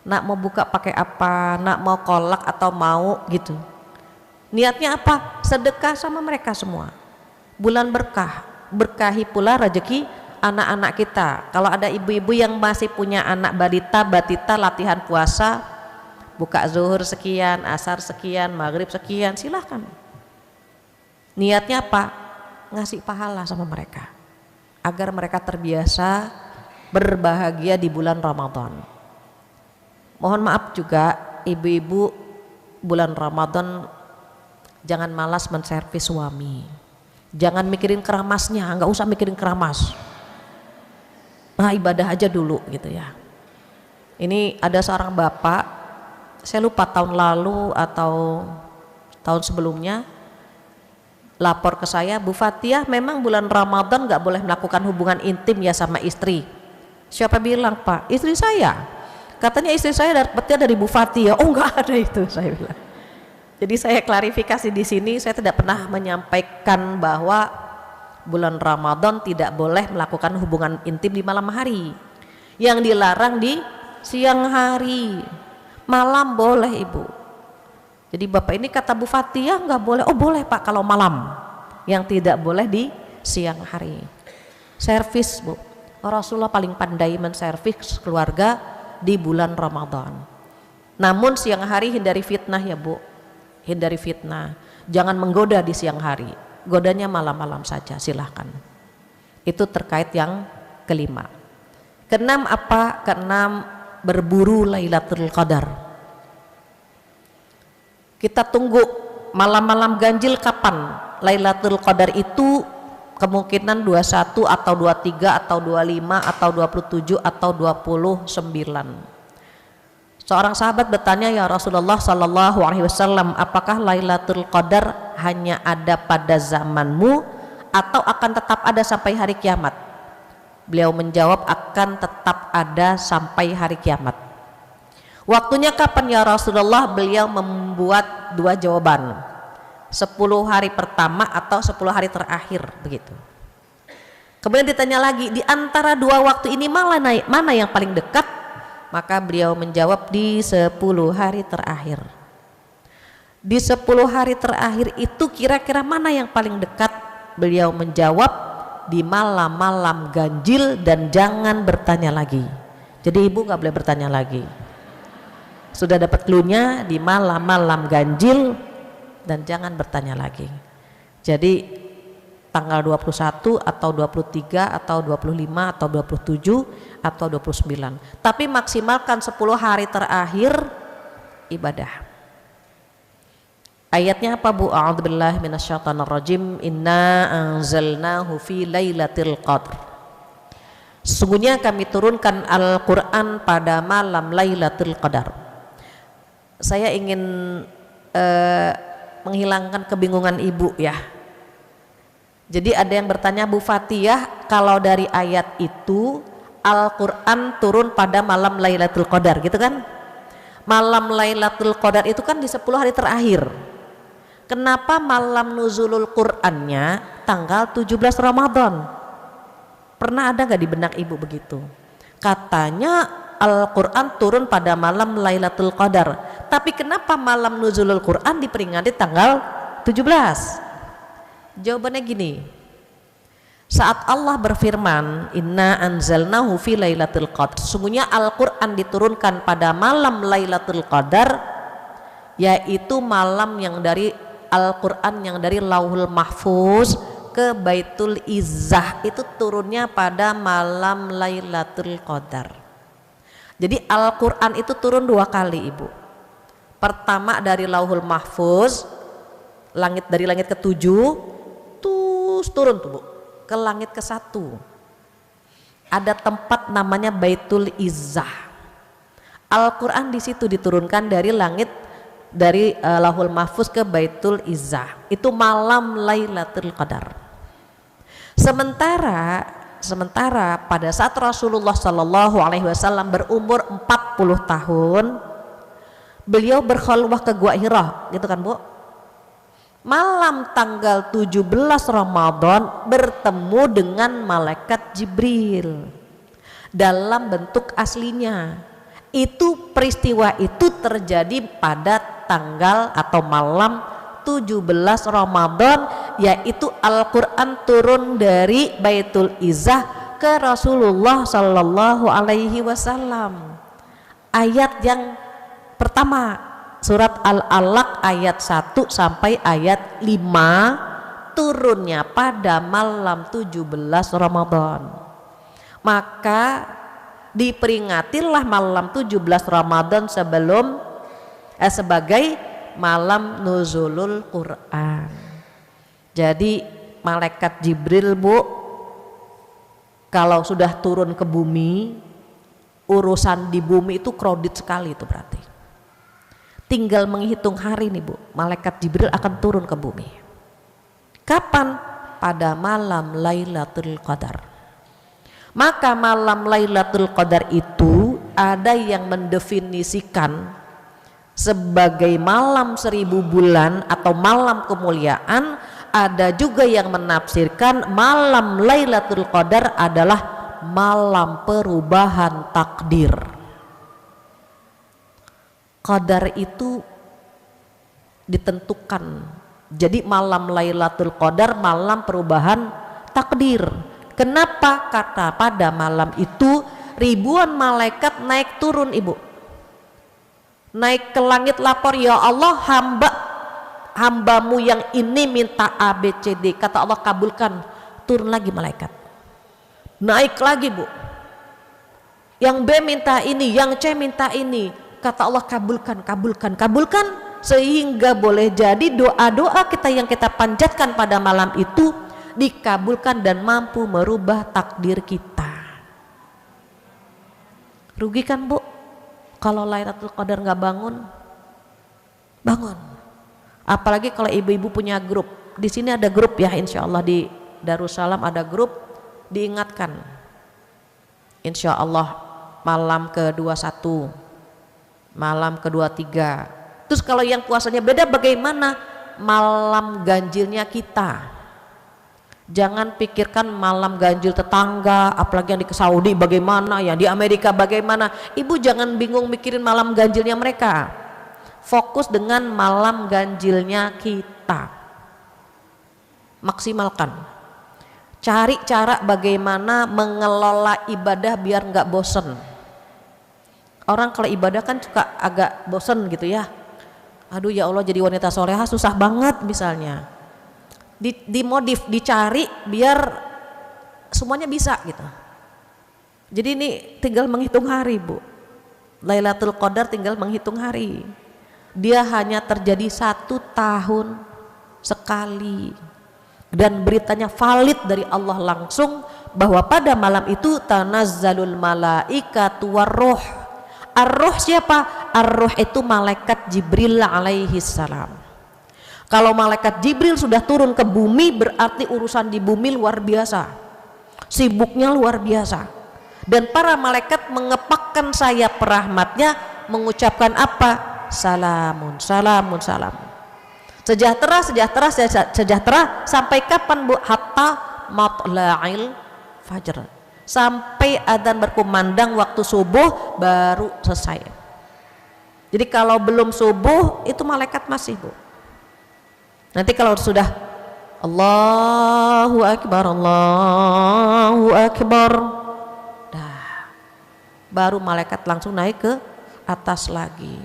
Nak mau buka pakai apa, nak mau kolak atau mau gitu, niatnya apa? Sedekah sama mereka semua. Bulan berkah, berkahi pula rezeki anak-anak kita. Kalau ada ibu-ibu yang masih punya anak balita, batita, latihan puasa, buka zuhur sekian, asar sekian, maghrib sekian, silahkan. Niatnya apa? Ngasih pahala sama mereka, agar mereka terbiasa berbahagia di bulan Ramadan. Mohon maaf juga ibu-ibu, bulan Ramadan jangan malas menservis suami. Jangan mikirin keramasnya, nggak usah mikirin keramas. Nah, ibadah aja dulu gitu ya. Ini ada seorang bapak, saya lupa tahun lalu atau tahun sebelumnya, lapor ke saya, Bu Fatihah, memang bulan Ramadan nggak boleh melakukan hubungan intim ya sama istri. Siapa bilang, Pak? Istri saya. Katanya istri saya dapetnya dari Bu Fatihah. Oh, nggak ada itu, saya bilang. Jadi saya klarifikasi di sini, saya tidak pernah menyampaikan bahwa bulan Ramadan tidak boleh melakukan hubungan intim di malam hari. Yang dilarang di siang hari. Malam boleh ibu. Jadi bapak ini kata Bu Fatihah nggak boleh. Oh boleh Pak kalau malam. yang tidak boleh di siang hari. Servis Bu, Rasulullah paling pandai menservis keluarga di bulan Ramadan. Namun siang hari hindari fitnah ya Bu, hindari fitnah. Jangan menggoda di siang hari, godanya malam-malam saja silahkan. Itu terkait yang kelima. Keenam apa? Keenam berburu Lailatul Qadar. Kita tunggu malam-malam ganjil kapan? Lailatul Qadar itu kemungkinan 21 atau 23 atau 25 atau 27 atau 29. Seorang sahabat bertanya, ya Rasulullah sallallahu alaihi wasallam, apakah Lailatul Qadar hanya ada pada zamanmu atau akan tetap ada sampai hari kiamat? Beliau menjawab, akan tetap ada sampai hari kiamat. Waktunya kapan ya Rasulullah? Beliau membuat dua jawaban, 10 hari pertama atau 10 hari terakhir, begitu. Kemudian ditanya lagi, di antara dua waktu ini mana yang paling dekat? Maka beliau menjawab, di 10 hari terakhir. Di 10 hari terakhir itu kira-kira mana yang paling dekat? Beliau menjawab, di malam-malam ganjil dan jangan bertanya lagi. Jadi ibu nggak boleh bertanya lagi. Sudah dapat cluenya, di malam-malam ganjil dan jangan bertanya lagi. Jadi tanggal 21 atau 23 atau 25 atau 27 atau 29. Tapi maksimalkan 10 hari terakhir ibadah. Ayatnya apa Bu? A'udzubillahi minasyaitonirrajim. Inna anzalnahu fi lailatul qadr. Sesungguhnya kami turunkan Al-Qur'an pada malam Lailatul Qadar. Saya ingin menghilangkan kebingungan ibu ya. Jadi ada yang bertanya, Bu Fatihah, kalau dari ayat itu Al-Qur'an turun pada malam Lailatul Qadar gitu kan? Malam Lailatul Qadar itu kan di 10 hari terakhir. Kenapa malam nuzulul Qur'annya tanggal 17 Ramadan? Pernah ada gak di benak ibu begitu? Katanya Al-Quran turun pada malam Lailatul Qadar, tapi kenapa malam nuzulul Quran diperingati tanggal 17? Jawabannya gini, saat Allah berfirman Inna anzalnahu fi lailatul qadr, sesungguhnya Al-Quran diturunkan pada malam Lailatul Qadar, yaitu malam yang dari Al-Quran yang dari Lauhul Mahfuz ke Baitul Izzah itu turunnya pada malam Lailatul Qadar. Jadi Al-Quran itu turun 2 kali ibu. Pertama dari Lauhul Mahfuz, dari langit ke-7 terus turun tuh Bu, ke langit ke-1. Ada tempat namanya Baitul Izzah. Al-Quran di situ diturunkan dari langit, dari Lauhul Mahfuz ke Baitul Izzah. Itu malam Lailatul Qadar. Sementara pada saat Rasulullah Shallallahu Alaihi Wasallam berumur 40 tahun, beliau berkhalwah ke Gua Hira, gitu kan Bu? Malam tanggal 17 Ramadan bertemu dengan malaikat Jibril dalam bentuk aslinya. Itu peristiwa itu terjadi pada tanggal atau malam 17 Ramadan, yaitu Al-Quran turun dari Baitul Izzah ke Rasulullah Sallallahu Alaihi Wasallam. Ayat yang pertama surat Al-Alaq ayat 1 sampai ayat 5 turunnya pada malam 17 Ramadan. Maka diperingatilah malam 17 Ramadan sebagai malam nuzulul Quran. Jadi malaikat Jibril Bu, kalau sudah turun ke bumi, urusan di bumi itu kredit sekali itu berarti. Tinggal menghitung hari nih Bu, malaikat Jibril akan turun ke bumi. Kapan? Pada malam Lailatul Qadar. Maka malam Lailatul Qadar itu ada yang mendefinisikan sebagai malam 1000 bulan atau malam kemuliaan, ada juga yang menafsirkan malam Lailatul Qadar adalah malam perubahan takdir. Qadar itu ditentukan Jadi malam Lailatul Qadar malam perubahan takdir. Kenapa? Karena pada malam itu ribuan malaikat naik turun ibu, naik ke langit lapor, ya Allah hambamu yang ini minta A B C D, kata Allah kabulkan. Turun lagi malaikat, naik lagi bu, yang B minta ini, yang C minta ini, kata Allah kabulkan, kabulkan, kabulkan, sehingga boleh jadi doa-doa kita yang kita panjatkan pada malam itu dikabulkan dan mampu merubah takdir kita. Rugi kan bu kalau Lailatul Qadar nggak bangun? Bangun. Apalagi kalau ibu-ibu punya grup. Di sini ada grup ya, insya Allah di Darussalam ada grup, diingatkan. Insya Allah malam ke-21, malam ke-23. Terus kalau yang puasanya beda bagaimana? Malam ganjilnya kita. Jangan pikirkan malam ganjil tetangga, apalagi yang di Saudi bagaimana, yang di Amerika bagaimana. Ibu jangan bingung mikirin malam ganjilnya mereka. Fokus dengan malam ganjilnya kita. Maksimalkan. Cari cara bagaimana mengelola ibadah biar nggak bosen. Orang kalau ibadah kan suka agak bosen gitu ya. Aduh ya Allah, jadi wanita soleha susah banget misalnya. Dimodif, dicari biar semuanya bisa gitu. Jadi ini tinggal menghitung hari bu. Lailatul Qadar tinggal menghitung hari. Dia hanya terjadi 1 tahun sekali. Dan beritanya valid dari Allah langsung bahwa pada malam itu tanazzalul malaikatu warruh. Ar-ruh siapa? Ar-ruh itu malaikat Jibril alaihi salam. Kalau malaikat Jibril sudah turun ke bumi berarti urusan di bumi luar biasa, sibuknya luar biasa. Dan para malaikat mengepakkan sayap rahmatnya mengucapkan apa? Salamun, salamun, salamun. Sejahtera, sejahtera, sejahtera sampai kapan bu? Hatta matla'il fajr, sampai adzan berkumandang waktu subuh baru selesai. Jadi kalau belum subuh itu malaikat masih bu. Nanti kalau sudah Allahu Akbar, Allahu Akbar, dah, baru malaikat langsung naik ke atas lagi.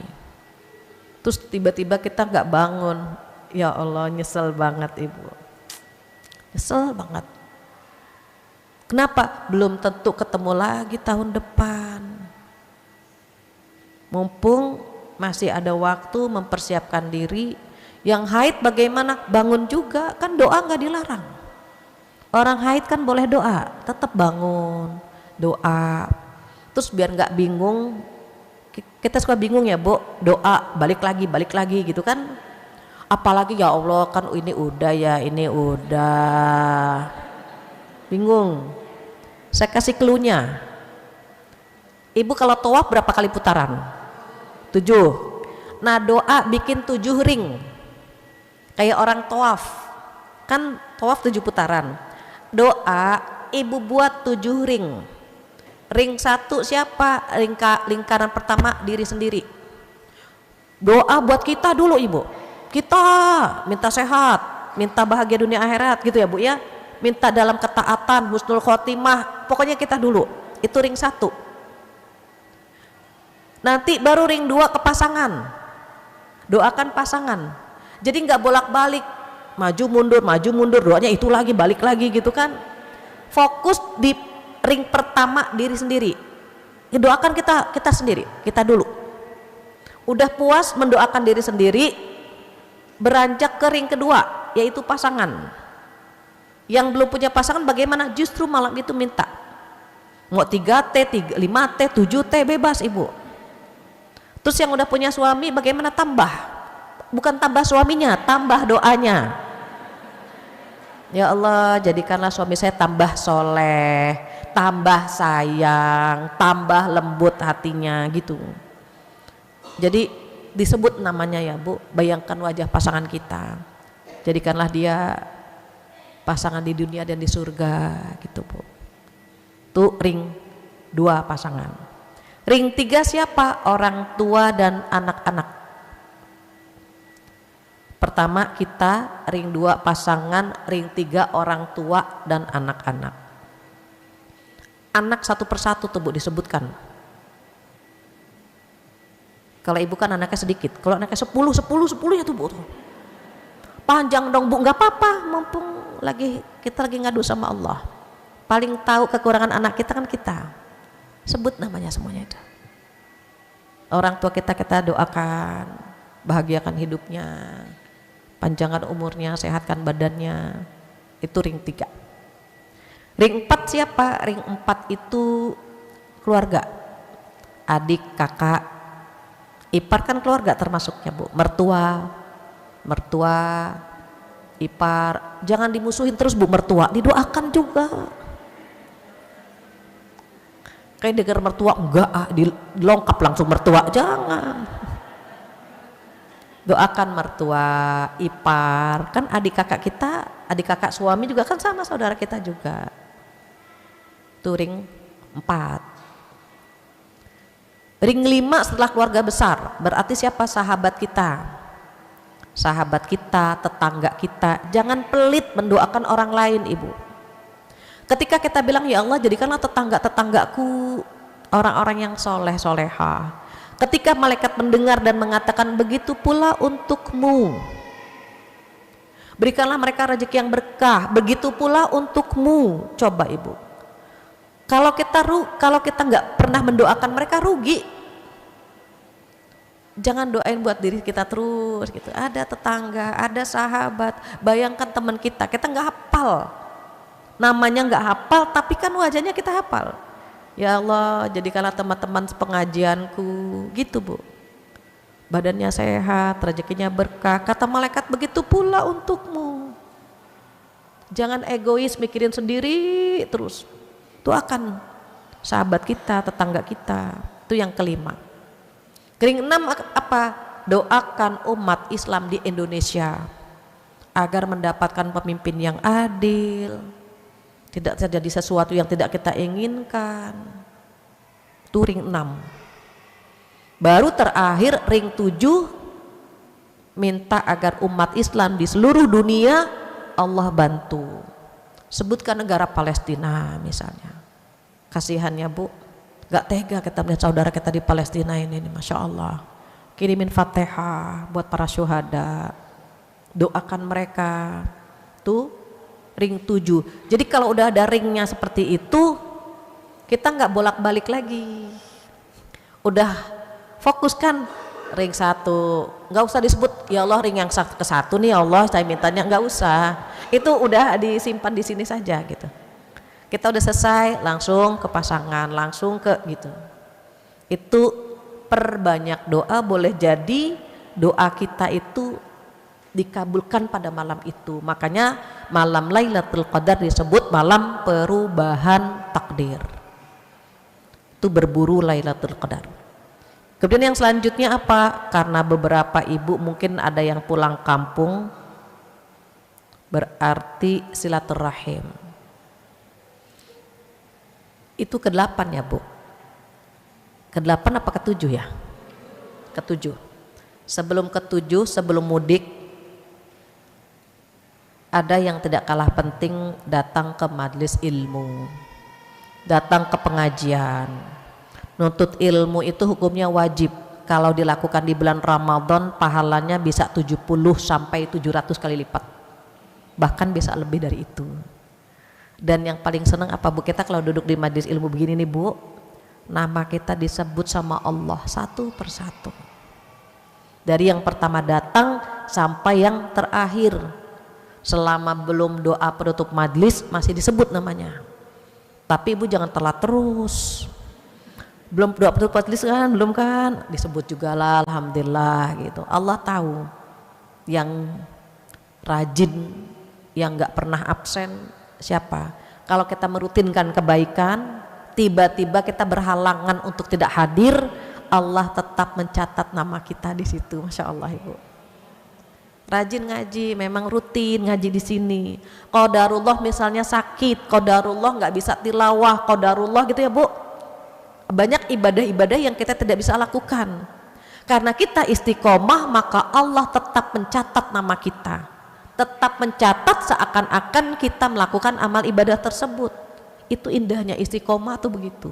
Terus tiba-tiba kita nggak bangun. Ya Allah, nyesel banget ibu, nyesel banget. Kenapa? Belum tentu ketemu lagi tahun depan. Mumpung masih ada waktu mempersiapkan diri. Yang haid bagaimana? Bangun juga, kan doa nggak dilarang. Orang haid kan boleh doa, tetap bangun, doa. Terus biar nggak bingung, kita suka bingung ya bu, doa balik lagi gitu kan. Apalagi ya Allah kan ini udah ya, ini udah, bingung. Saya kasih cluenya. Ibu kalau tawaf berapa kali putaran? 7. Nah doa bikin 7 ring. Kayak orang tawaf, kan tawaf 7 putaran. Doa ibu buat 7 ring. Ring 1 siapa? Lingkaran pertama diri sendiri. Doa buat kita dulu ibu. Kita minta sehat, minta bahagia dunia akhirat gitu ya bu ya. Minta dalam ketaatan, husnul khotimah, pokoknya kita dulu. Itu ring 1. Nanti baru ring 2 ke pasangan. Doakan pasangan. Jadi nggak bolak-balik, maju mundur, doanya itu lagi, balik lagi gitu kan. Fokus di ring pertama diri sendiri. Doakan kita sendiri, kita dulu. Udah puas mendoakan diri sendiri, beranjak ke ring kedua, yaitu pasangan. Yang belum punya pasangan bagaimana? Justru malam itu minta. Mau 3T, 5T, 7T bebas ibu. Terus yang udah punya suami bagaimana? Tambah. Bukan tambah suaminya, tambah doanya. Ya Allah, jadikanlah suami saya tambah soleh, tambah sayang, tambah lembut hatinya gitu. Jadi disebut namanya ya bu, bayangkan wajah pasangan kita, jadikanlah dia pasangan di dunia dan di surga gitu bu. Tuh ring 2 pasangan. Ring 3 siapa? Orang tua dan anak-anak. pertama kita, ring 2 pasangan, ring 3 orang tua dan anak-anak. Anak satu persatu tuh Bu disebutkan. Kalau ibu kan anaknya sedikit, kalau anaknya 10 ya tuh Bu tuh. Panjang dong Bu, nggak apa-apa, mumpung kita lagi ngadu sama Allah. Paling tahu kekurangan anak kita kan kita. Sebut namanya semuanya itu. Orang tua kita doakan, bahagiakan hidupnya, panjangkan umurnya, sehatkan badannya. Itu ring 3. Ring 4 siapa? Ring 4 itu keluarga, adik, kakak, ipar kan keluarga termasuknya Bu. Mertua, ipar, jangan dimusuhin terus Bu mertua, didoakan juga. Kayak dengar mertua enggak, dilongkap langsung mertua, jangan. Doakan mertua, ipar, kan adik kakak kita, adik kakak suami juga kan sama saudara kita juga. Itu ring 4. Ring 5 setelah keluarga besar, berarti siapa? Sahabat kita, tetangga kita. Jangan pelit mendoakan orang lain Ibu. Ketika kita bilang ya Allah jadikanlah tetanggaku orang-orang yang soleh soleha. Ketika malaikat mendengar dan mengatakan begitu pula untukmu, berikanlah mereka rezeki yang berkah, begitu pula untukmu. Coba Ibu, kalau kita nggak pernah mendoakan mereka rugi. Jangan doain buat diri kita terus gitu. Ada tetangga, ada sahabat, bayangkan teman kita nggak hafal, namanya nggak hafal, tapi kan wajahnya kita hafal. Ya Allah jadikanlah teman-teman pengajianku gitu Bu, badannya sehat, rezekinya berkah, kata malaikat begitu pula untukmu. Jangan egois mikirin sendiri terus. Doakan sahabat kita, tetangga kita. Itu yang kelima. Ring 6 apa? Doakan umat Islam di Indonesia agar mendapatkan pemimpin yang adil, tidak terjadi sesuatu yang tidak kita inginkan. Itu ring 6. Baru terakhir ring 7, minta agar umat Islam di seluruh dunia Allah bantu. Sebutkan negara Palestina misalnya. Kasihannya Bu, gak tega kita melihat saudara kita di Palestina ini Masya Allah. Kirimin Fatihah buat para syuhada, doakan mereka. Tuh ring 7. Jadi kalau udah ada ringnya seperti itu, kita nggak bolak-balik lagi. Udah fokuskan ring 1, nggak usah disebut ya Allah ring yang ke-1 nih ya Allah saya mintanya, nggak usah. Itu udah disimpan di sini saja gitu. Kita udah selesai, langsung ke pasangan, langsung ke gitu. Itu perbanyak doa, boleh jadi doa kita itu dikabulkan pada malam itu. Makanya malam Lailatul Qadar disebut malam perubahan takdir. Itu berburu Lailatul Qadar. Kemudian yang selanjutnya apa? Karena beberapa ibu mungkin ada yang pulang kampung, berarti silaturahim. Itu ke-8 ya Bu? Ke-8 apa ke-7 ya? Ke-7. Sebelum ke-7, sebelum mudik, ada yang tidak kalah penting, datang ke majelis ilmu, datang ke pengajian. Nuntut ilmu itu hukumnya wajib. Kalau dilakukan di bulan Ramadan pahalanya bisa 70 sampai 700 kali lipat, bahkan bisa lebih dari itu. Dan yang paling senang apa Bu? Kita kalau duduk di majelis ilmu begini nih Bu, nama kita disebut sama Allah satu persatu, dari yang pertama datang sampai yang terakhir. Selama belum doa penutup majelis masih disebut namanya. Tapi Ibu jangan telat terus. Belum doa penutup majelis kan, belum kan, disebut juga lah alhamdulillah gitu. Allah tahu yang rajin, yang nggak pernah absen siapa. Kalau kita merutinkan kebaikan, tiba-tiba kita berhalangan untuk tidak hadir, Allah tetap mencatat nama kita di situ. Masya Allah Ibu. Rajin ngaji, memang rutin ngaji di sini. Qadarullah misalnya sakit, qadarullah nggak bisa tilawah, qadarullah gitu ya Bu. Banyak ibadah-ibadah yang kita tidak bisa lakukan. Karena kita istiqomah, maka Allah tetap mencatat nama kita, tetap mencatat seakan-akan kita melakukan amal ibadah tersebut. Itu indahnya istiqomah tuh begitu.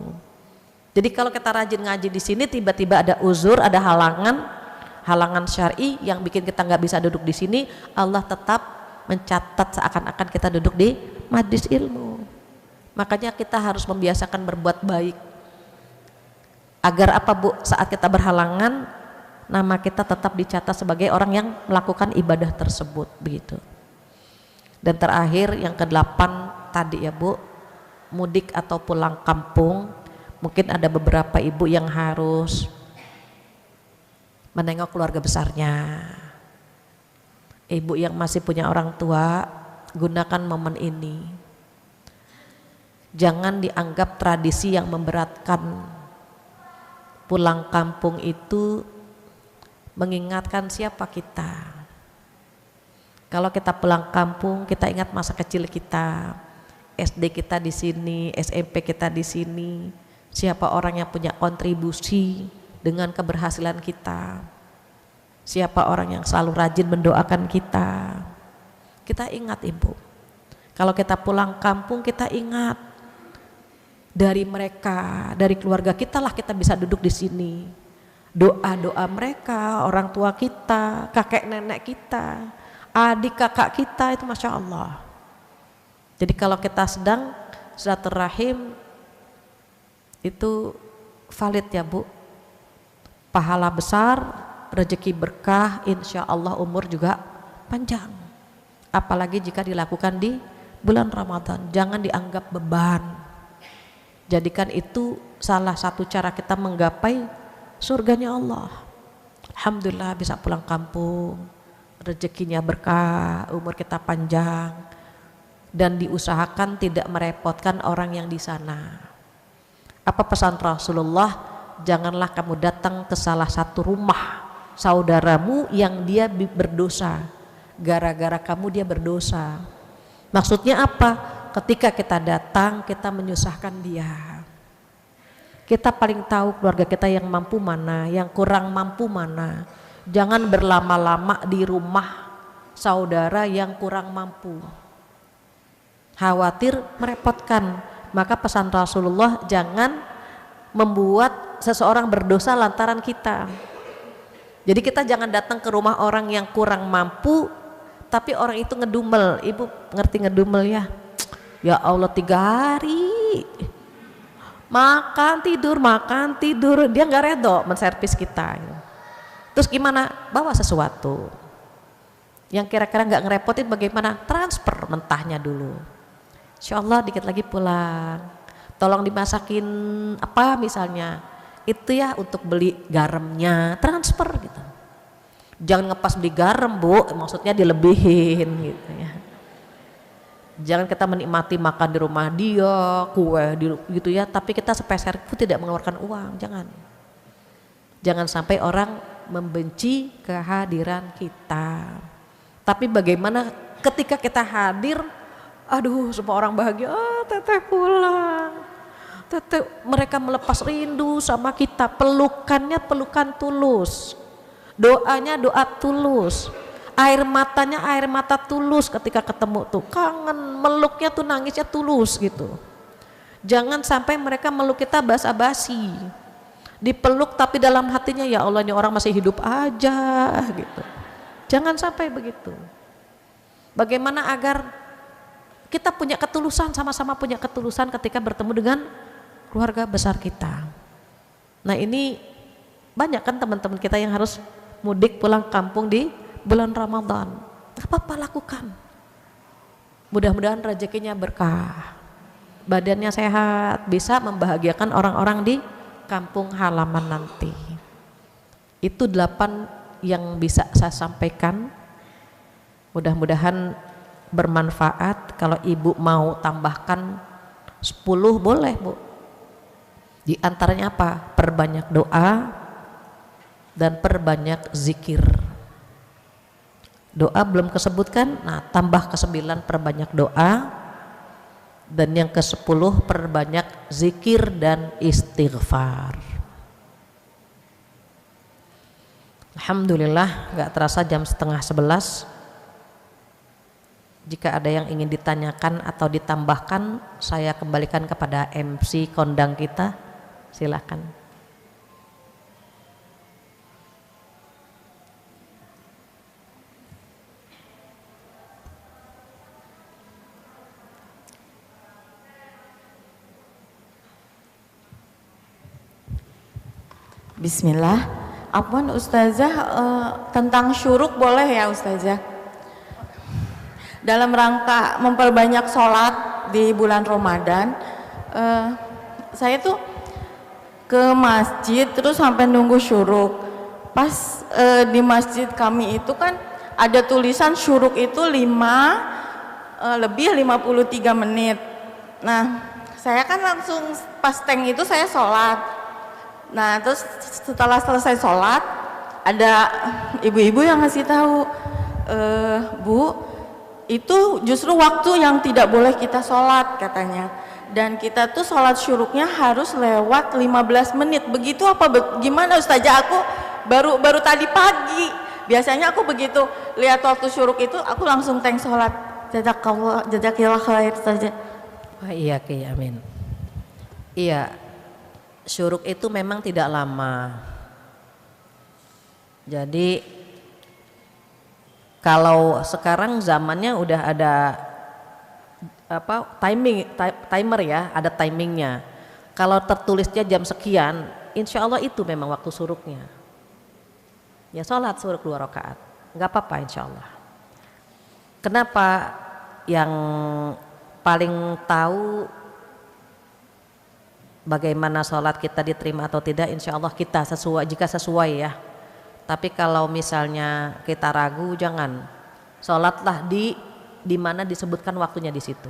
Jadi kalau kita rajin ngaji di sini, tiba-tiba ada uzur, ada halangan syar'i yang bikin kita nggak bisa duduk di sini, Allah tetap mencatat seakan-akan kita duduk di majlis ilmu. Makanya kita harus membiasakan berbuat baik. Agar apa Bu? Saat kita berhalangan, nama kita tetap dicatat sebagai orang yang melakukan ibadah tersebut, begitu. Dan terakhir yang ke-8 tadi ya Bu, mudik atau pulang kampung. Mungkin ada beberapa ibu yang harus menengok keluarga besarnya. Ibu yang masih punya orang tua, gunakan momen ini. Jangan dianggap tradisi yang memberatkan. Pulang kampung itu mengingatkan siapa kita. Kalau kita pulang kampung, kita ingat masa kecil kita, SD kita di sini, SMP kita di sini, siapa orang yang punya kontribusi dengan keberhasilan kita, siapa orang yang selalu rajin mendoakan kita. Kita ingat Ibu. Kalau kita pulang kampung, kita ingat dari mereka, dari keluarga kita lah kita bisa duduk di sini. Doa-doa mereka, orang tua kita, kakek nenek kita, adik kakak kita, itu Masya Allah. Jadi kalau kita sedang silaturahim itu valid ya Bu, pahala besar, rezeki berkah, insya Allah umur juga panjang. Apalagi jika dilakukan di bulan Ramadan, jangan dianggap beban. Jadikan itu salah satu cara kita menggapai surganya Allah. Alhamdulillah bisa pulang kampung, rezekinya berkah, umur kita panjang, dan diusahakan tidak merepotkan orang yang di sana. Apa pesan Rasulullah? Janganlah kamu datang ke salah satu rumah saudaramu yang dia berdosa, gara-gara kamu dia berdosa. Maksudnya apa? Ketika kita datang, kita menyusahkan dia. Kita paling tahu keluarga kita yang mampu mana, yang kurang mampu mana. Jangan berlama-lama di rumah saudara yang kurang mampu, khawatir merepotkan. Maka pesan Rasulullah, jangan membuat seseorang berdosa lantaran kita. Jadi kita jangan datang ke rumah orang yang kurang mampu, tapi orang itu ngedumel. Ibu ngerti ngedumel ya? Ya Allah, 3 hari makan tidur, dia nggak redo menservis kita. Terus gimana? Bawa sesuatu yang kira-kira nggak ngerepotin, bagaimana? Transfer mentahnya dulu. Insya Allah dikit lagi pulang, tolong dimasakin apa misalnya, itu ya untuk beli garamnya, transfer gitu. Jangan ngepas beli garam Bu, maksudnya dilebihin gitu ya. Jangan kita menikmati makan di rumah dia, kue gitu ya, tapi kita sepeser pun tidak mengeluarkan uang. Jangan sampai orang membenci kehadiran kita. Tapi bagaimana ketika kita hadir, aduh semua orang bahagia, teteh pulang, teteh, mereka melepas rindu sama kita, pelukannya pelukan tulus, doanya doa tulus, air matanya air mata tulus ketika ketemu tuh, kangen, meluknya tuh nangisnya tulus gitu. Jangan sampai mereka meluk kita basa-basi, dipeluk tapi dalam hatinya ya Allah ini orang masih hidup aja gitu. Jangan sampai begitu. Bagaimana agar kita punya ketulusan, sama-sama punya ketulusan ketika bertemu dengan keluarga besar kita. Nah ini banyak kan teman-teman kita yang harus mudik pulang kampung di bulan Ramadan. Apa-apa lakukan. Mudah-mudahan rezekinya berkah, badannya sehat, bisa membahagiakan orang-orang di kampung halaman nanti. Itu 8 yang bisa saya sampaikan. Mudah-mudahan bermanfaat. Kalau ibu mau tambahkan 10 boleh Bu. Di antaranya apa? Perbanyak doa dan perbanyak zikir. Doa belum kesebutkan, nah tambah ke-9 perbanyak doa, dan yang ke-10 perbanyak zikir dan istighfar. Alhamdulillah, nggak terasa jam 10:30. Jika ada yang ingin ditanyakan atau ditambahkan, saya kembalikan kepada MC kondang kita. Silakan. Bismillah. Apun Ustazah, tentang syuruk boleh ya Ustazah? Dalam rangka memperbanyak sholat di bulan Ramadan, saya tuh ke masjid terus sampai nunggu syuruk. Pas di masjid kami itu kan ada tulisan syuruk itu 53 menit. Nah, saya kan langsung pas tank itu saya sholat. Nah, terus setelah selesai sholat, ada ibu-ibu yang ngasih tahu, Bu, itu justru waktu yang tidak boleh kita sholat katanya. Dan kita tuh sholat syuruknya harus lewat 15 menit. Begitu apa? Gimana Ustazah? Aku baru tadi pagi. Biasanya aku begitu lihat waktu syuruk itu, aku langsung tank sholat. Jazakillah khair Ustazah. Wah, iya, amin. Iya. Syuruk itu memang tidak lama. Jadi kalau sekarang zamannya udah ada timer ya, ada timingnya. Kalau tertulisnya jam sekian, insya Allah itu memang waktu syuruknya. Ya sholat syuruk 2 rakaat, nggak apa-apa insya Allah. Kenapa yang paling tahu bagaimana sholat kita diterima atau tidak, insya Allah kita sesuai, jika sesuai ya. Tapi kalau misalnya kita ragu, jangan. Sholatlah di mana disebutkan waktunya di situ.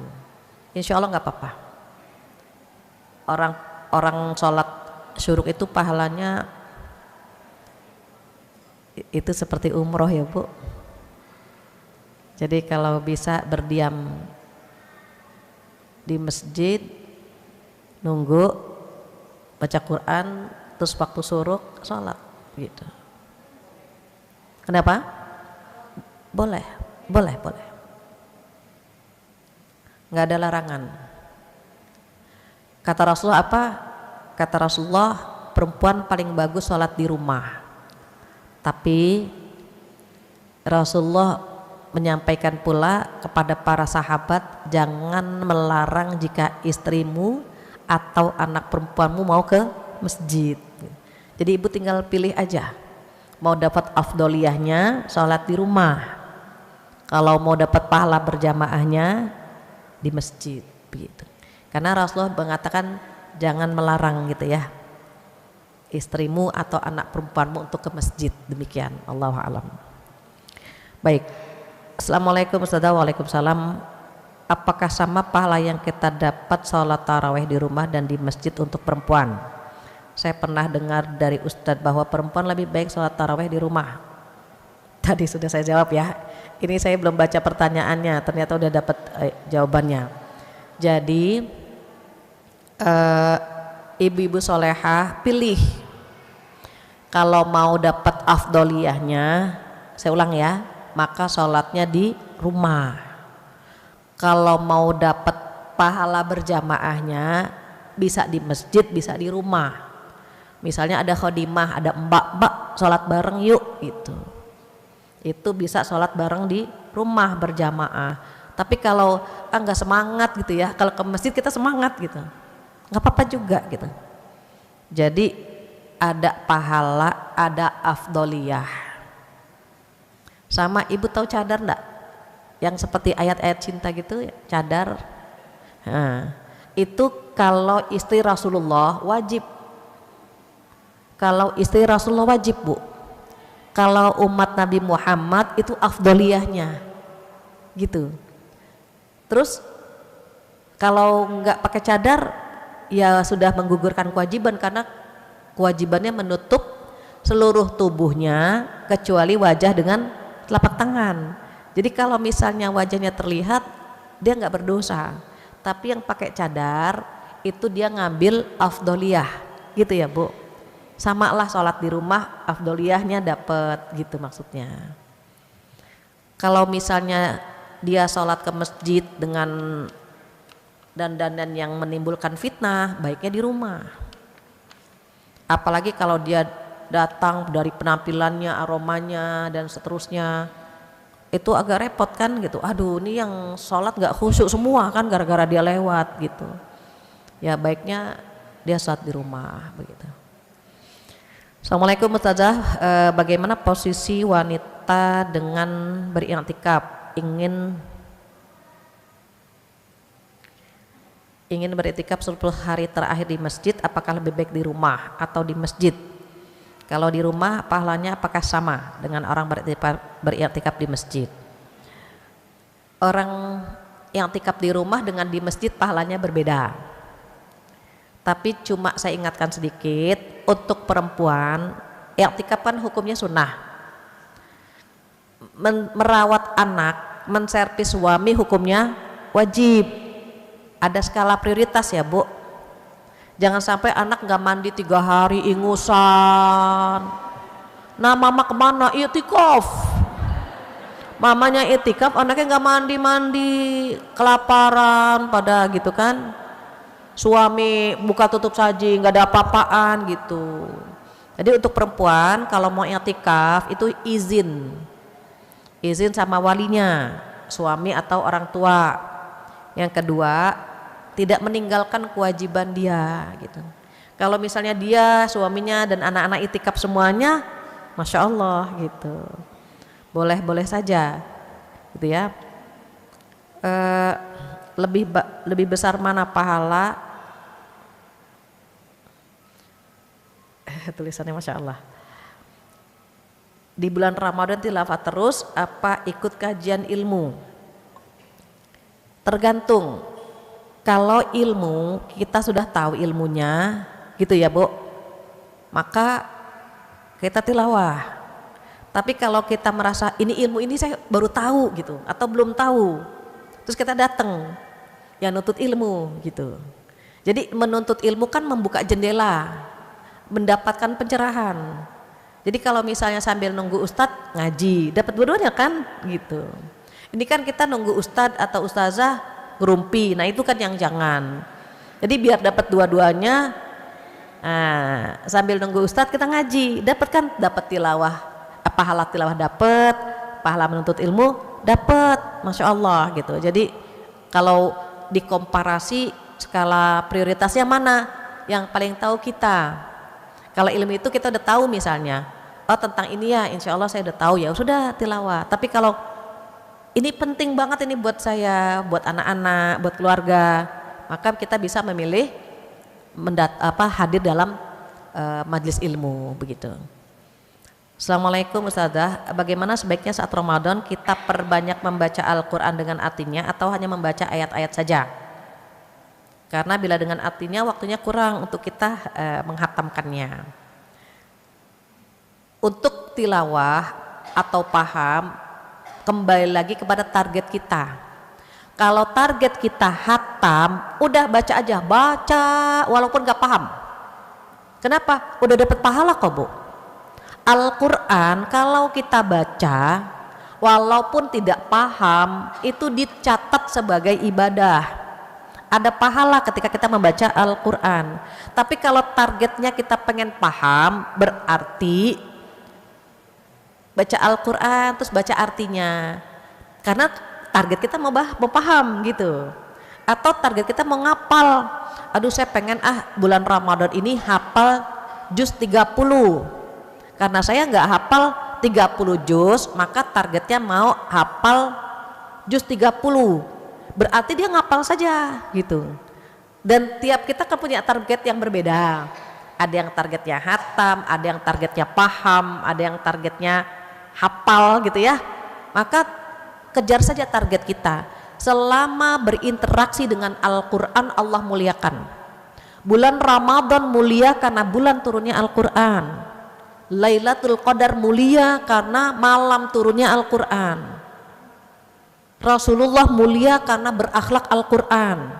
Insya Allah nggak apa-apa. Orang sholat syuruk itu pahalanya itu seperti umroh ya Bu. Jadi kalau bisa berdiam di masjid, nunggu baca Quran, terus waktu syuruk sholat gitu. Kenapa? Boleh. Nggak ada larangan. Kata Rasulullah apa? Kata Rasulullah, perempuan paling bagus sholat di rumah. Tapi Rasulullah menyampaikan pula kepada para sahabat, jangan melarang jika istrimu atau anak perempuanmu mau ke masjid. Jadi ibu tinggal pilih aja, mau dapat afdoliyahnya sholat di rumah, kalau mau dapat pahala berjamaahnya di masjid begitu. Karena Rasulullah mengatakan jangan melarang gitu ya, istrimu atau anak perempuanmu untuk ke masjid, demikian. Allahu a'lam. Baik, Assalamualaikum Ustazah. Waalaikumsalam. Apakah sama pahala yang kita dapat sholat tarawih di rumah dan di masjid untuk perempuan? Saya pernah dengar dari Ustadz bahwa perempuan lebih baik sholat tarawih di rumah. Tadi sudah saya jawab ya. Ini saya belum baca pertanyaannya, ternyata udah dapat jawabannya. Jadi ibu-ibu solehah pilih, kalau mau dapat afdoliyahnya, saya ulang ya, maka sholatnya di rumah. Kalau mau dapat pahala berjamaahnya, bisa di masjid, bisa di rumah. Misalnya ada khodimah, ada mbak-mbak sholat bareng yuk gitu. Itu bisa sholat bareng di rumah berjamaah. Tapi kalau nggak semangat gitu ya, kalau ke masjid kita semangat gitu, nggak apa-apa juga gitu. Jadi ada pahala, ada afdoliyah. Sama ibu tahu cadar enggak? Yang seperti ayat-ayat cinta gitu, cadar. Nah, itu kalau istri Rasulullah wajib. Kalau istri Rasulullah wajib Bu. Kalau umat Nabi Muhammad itu afdoliyahnya gitu. Terus kalau nggak pakai cadar ya sudah menggugurkan kewajiban, karena kewajibannya menutup seluruh tubuhnya kecuali wajah dengan telapak tangan. Jadi kalau misalnya wajahnya terlihat, dia nggak berdosa. Tapi yang pakai cadar itu dia ngambil afdoliyah gitu ya Bu. sama lah sholat di rumah, afdoliyahnya dapat gitu maksudnya. Kalau misalnya dia sholat ke masjid dengan dandanan yang menimbulkan fitnah, baiknya di rumah. Apalagi kalau dia datang dari penampilannya, aromanya dan seterusnya, itu agak repot kan gitu. Aduh, ini yang sholat gak khusyuk semua kan gara-gara dia lewat gitu. Ya baiknya dia sholat di rumah begitu. Assalamualaikum Ustazah, bagaimana posisi wanita dengan beriktikaf, ingin beriktikaf 10 hari terakhir di masjid, apakah lebih baik di rumah atau di masjid? Kalau di rumah pahalanya apakah sama dengan orang beriktikaf di masjid? Orang yang iktikaf di rumah dengan di masjid pahalanya berbeda. Tapi cuma saya ingatkan sedikit, untuk perempuan iktikaf kan hukumnya sunnah. Merawat anak, menservis suami hukumnya wajib. Ada skala prioritas ya Bu. Jangan sampai anak nggak mandi 3 hari ingusan. Nah mama kemana? Iktikaf. Mamanya iktikaf, anaknya nggak mandi, kelaparan pada gitu kan. Suami buka tutup saji, nggak ada apa-apaan gitu. Jadi untuk perempuan kalau mau iktikaf itu izin sama walinya, suami atau orang tua. Yang kedua, tidak meninggalkan kewajiban dia gitu. Kalau misalnya dia, suaminya dan anak-anak iktikaf semuanya, masya Allah gitu, boleh saja gitu ya. Lebih besar mana pahala? Tulisannya masya Allah. Di bulan Ramadan tilawah terus apa ikut kajian ilmu? Tergantung. Kalau ilmu kita sudah tahu ilmunya gitu ya Bu, maka kita tilawah. Tapi kalau kita merasa ini ilmu ini saya baru tahu gitu atau belum tahu, terus kita datang ya nuntut ilmu gitu. Jadi menuntut ilmu kan membuka jendela, mendapatkan pencerahan. Jadi kalau misalnya sambil nunggu ustadz ngaji, dapat dua-duanya kan gitu. Ini kan kita nunggu ustadz atau ustazah ngerumpi, nah itu kan yang jangan. Jadi biar dapat dua-duanya, sambil nunggu ustadz kita ngaji, dapat tilawah, pahala tilawah dapat, pahala menuntut ilmu dapat, masya Allah gitu. Jadi kalau dikomparasi skala prioritasnya mana yang paling tahu kita. Kalau ilmu itu kita udah tahu misalnya, oh tentang ini ya, insya Allah saya udah tahu ya, sudah tilawah. Tapi kalau ini penting banget ini buat saya, buat anak-anak, buat keluarga, maka kita bisa memilih hadir dalam majelis ilmu begitu. Assalamualaikum Ustazah, bagaimana sebaiknya saat Ramadan kita perbanyak membaca Al-Quran dengan artinya atau hanya membaca ayat-ayat saja? Karena bila dengan artinya waktunya kurang untuk kita menghatamkannya. Untuk tilawah atau paham, kembali lagi kepada target kita. Kalau target kita hatam, udah baca aja, baca walaupun gak paham. Kenapa? Udah dapat pahala kok Bu. Al-Quran kalau kita baca walaupun tidak paham itu dicatat sebagai ibadah. Ada pahala ketika kita membaca Al-Quran. Tapi kalau targetnya kita pengen paham, berarti baca Al-Quran terus baca artinya, karena target kita mau paham gitu. Atau target kita mau ngapal, aduh saya pengen bulan Ramadan ini hafal juz 30, karena saya nggak hafal 30 juz maka targetnya mau hafal juz 30, berarti dia ngapal saja gitu. Dan tiap kita kan punya target yang berbeda, ada yang targetnya hatam, ada yang targetnya paham, ada yang targetnya hafal gitu ya. Maka kejar saja target kita. Selama berinteraksi dengan Al-Quran Allah muliakan. Bulan Ramadan mulia karena bulan turunnya Al-Quran. Lailatul Qadar mulia karena malam turunnya Al-Quran. Rasulullah mulia karena berakhlak Al-Quran.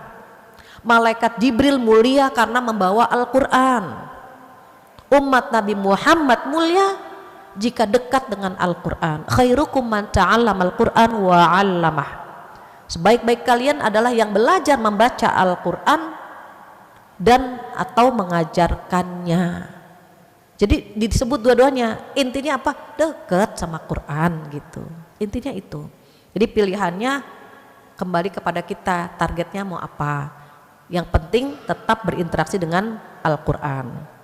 Malaikat Jibril mulia karena membawa Al-Quran. Umat Nabi Muhammad mulia jika dekat dengan Al-Quran. Khairukum man ta'allama Al-Quran wa 'allamah. Sebaik-baik kalian adalah yang belajar membaca Al-Quran dan atau mengajarkannya. Jadi disebut dua-duanya. Intinya apa? Dekat sama Quran gitu. Intinya itu. Jadi pilihannya kembali kepada kita, targetnya mau apa. Yang penting tetap berinteraksi dengan Al-Quran.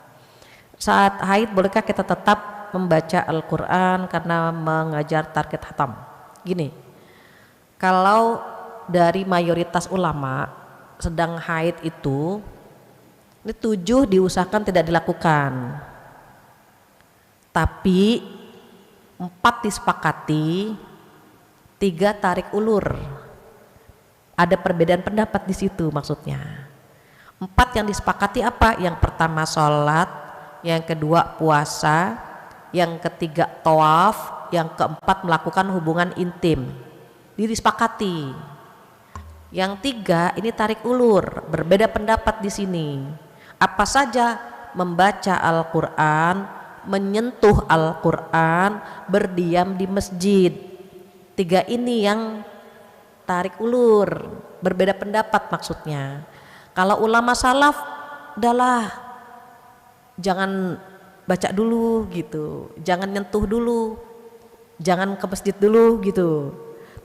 Saat haid bolehkah kita tetap membaca Al-Quran karena mengajar target khatam? Gini, kalau dari mayoritas ulama sedang haid itu, ini 7 diusahakan tidak dilakukan, tapi 4 disepakati, 3 tarik ulur. Ada perbedaan pendapat di situ maksudnya. 4 yang disepakati apa? Yang pertama sholat, yang kedua puasa, yang ketiga tawaf, yang keempat melakukan hubungan intim. Disepakati. Yang 3 ini tarik ulur, berbeda pendapat di sini. Apa saja membaca Al-Quran, menyentuh Al-Quran, berdiam di masjid. 3 ini yang tarik ulur, berbeda pendapat maksudnya. Kalau ulama salaf adalah jangan baca dulu gitu, jangan nyentuh dulu, jangan ke masjid dulu gitu.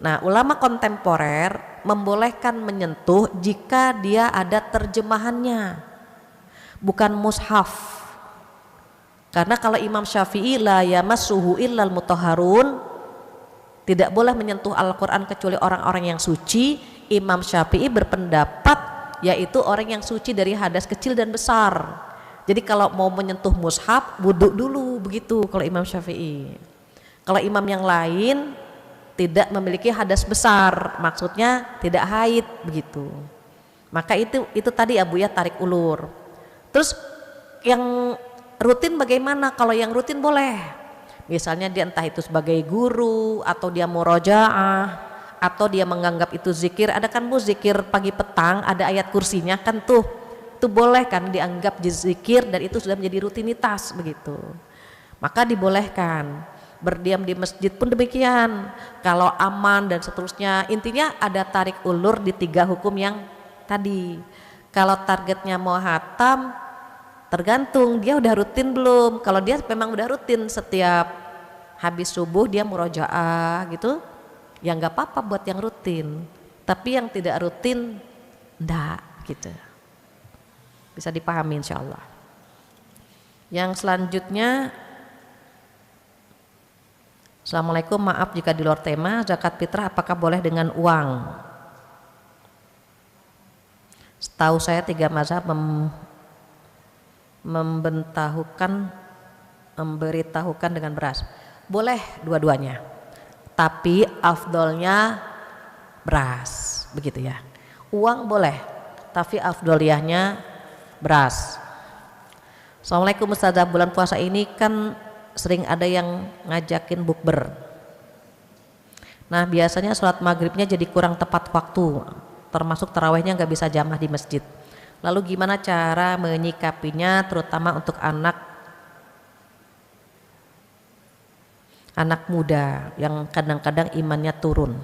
Nah, ulama kontemporer membolehkan menyentuh jika dia ada terjemahannya, bukan mushaf. Karena kalau Imam Syafi'i la yamassuhu illal mutahharun, tidak boleh menyentuh Al-Quran kecuali orang-orang yang suci. Imam Syafi'i berpendapat yaitu orang yang suci dari hadas kecil dan besar. Jadi kalau mau menyentuh mushaf, wudhu dulu begitu kalau Imam Syafi'i. Kalau imam yang lain tidak memiliki hadas besar, maksudnya tidak haid begitu. Maka itu tadi Abu ya tarik ulur. Terus yang rutin bagaimana? Kalau yang rutin boleh. Misalnya dia entah itu sebagai guru atau dia murojaah atau dia menganggap itu zikir. Ada kan bu zikir pagi petang, ada ayat kursinya kan tuh. Itu boleh kan dianggap zikir dan itu sudah menjadi rutinitas begitu. Maka dibolehkan. Berdiam di masjid pun demikian. Kalau aman dan seterusnya, intinya ada tarik ulur di 3 hukum yang tadi. Kalau targetnya mau hatam, tergantung dia udah rutin belum. Kalau dia memang udah rutin setiap habis subuh dia murojaah gitu, ya nggak apa-apa buat yang rutin. Tapi yang tidak rutin, enggak gitu. Bisa dipahami insya Allah. Yang selanjutnya, Assalamualaikum, maaf jika di luar tema, zakat fitrah apakah boleh dengan uang? Setahu saya 3 mazhab memberitahukan dengan beras. Boleh dua-duanya, tapi afdolnya beras begitu ya. Uang boleh, tapi afdoliyahnya beras. Assalamualaikum Ustazah, bulan puasa ini kan sering ada yang ngajakin bukber. Nah biasanya sholat maghribnya jadi kurang tepat waktu, termasuk tarawehnya nggak bisa jamaah di masjid. Lalu gimana cara menyikapinya, terutama untuk anak muda yang kadang-kadang imannya turun.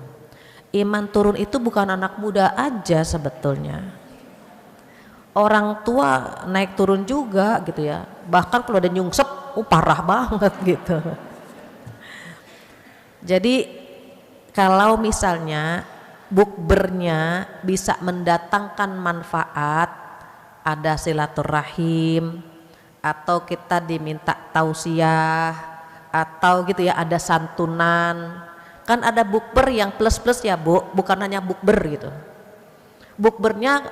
Iman turun itu bukan anak muda aja sebetulnya. Orang tua naik turun juga gitu ya. Bahkan kalau ada nyungsep, parah banget gitu. Jadi kalau misalnya bukbernya bisa mendatangkan manfaat, ada silaturahim atau kita diminta tausiah atau gitu ya, ada santunan. Kan ada bukber yang plus-plus ya Bu, bukan hanya bukber gitu. Bukbernya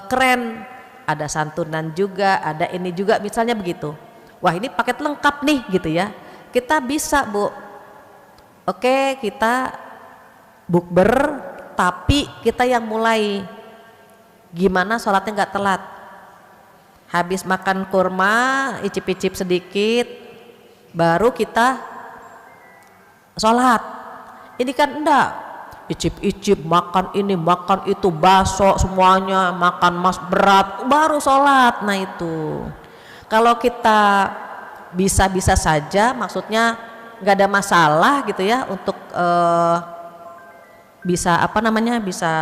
keren, ada santunan juga, ada ini juga misalnya begitu. Wah ini paket lengkap nih gitu ya. Kita bisa Bu, oke kita bukber tapi kita yang mulai gimana sholatnya nggak telat. Habis makan kurma, icip-icip sedikit, baru kita sholat. Ini kan enggak, icip-icip makan ini makan itu, bakso semuanya, makan mas berat baru sholat. Nah itu Kalau kita bisa-bisa saja, maksudnya nggak ada masalah gitu ya untuk bisa bisa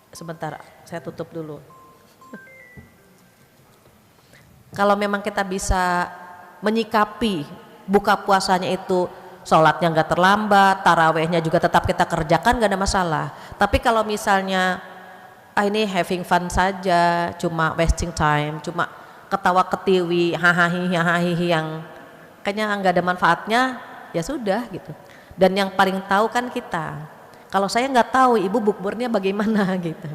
sebentar saya tutup dulu. Kalau memang kita bisa menyikapi buka puasanya itu sholatnya nggak terlambat, tarawehnya juga tetap kita kerjakan, nggak ada masalah. Tapi kalau misalnya ini having fun saja, cuma wasting time, cuma ketawa ketiwi, hahaha yang kayaknya nggak ada manfaatnya, ya sudah gitu. Dan yang paling tahu kan kita. Kalau saya nggak tahu ibu bukbernya bagaimana gitu.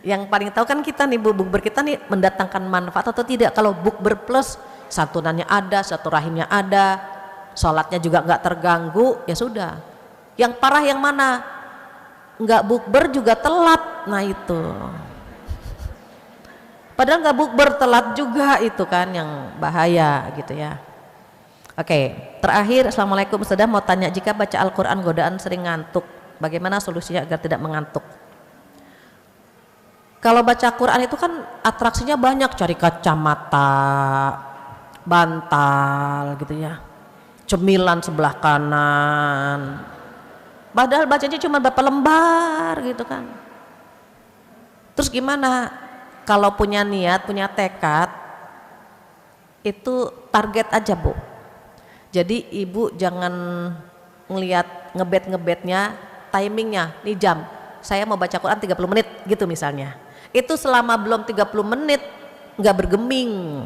Yang paling tahu kan kita nih, bukber kita nih mendatangkan manfaat atau tidak. Kalau bukber plus santunannya ada, silaturahimnya ada, sholatnya juga nggak terganggu, ya sudah. Yang parah yang mana? Nggak bukber juga telat, nah itu. Padahal nggak bukber telat juga, itu kan yang bahaya gitu ya. Oke, terakhir, assalamualaikum Ustazah, mau tanya, jika baca Al-Quran godaan sering ngantuk, bagaimana solusinya agar tidak mengantuk? Kalau baca Quran itu kan atraksinya banyak, cari kacamata, bantal gitu ya, cemilan sebelah kanan. Padahal bacanya cuma berapa lembar gitu kan. Terus gimana? Kalau punya niat, punya tekad, itu target aja Bu. Jadi ibu jangan ngelihat ngebet-ngebetnya, timingnya, nih jam, saya mau baca Quran 30 menit gitu misalnya. Itu selama belum 30 menit nggak bergeming.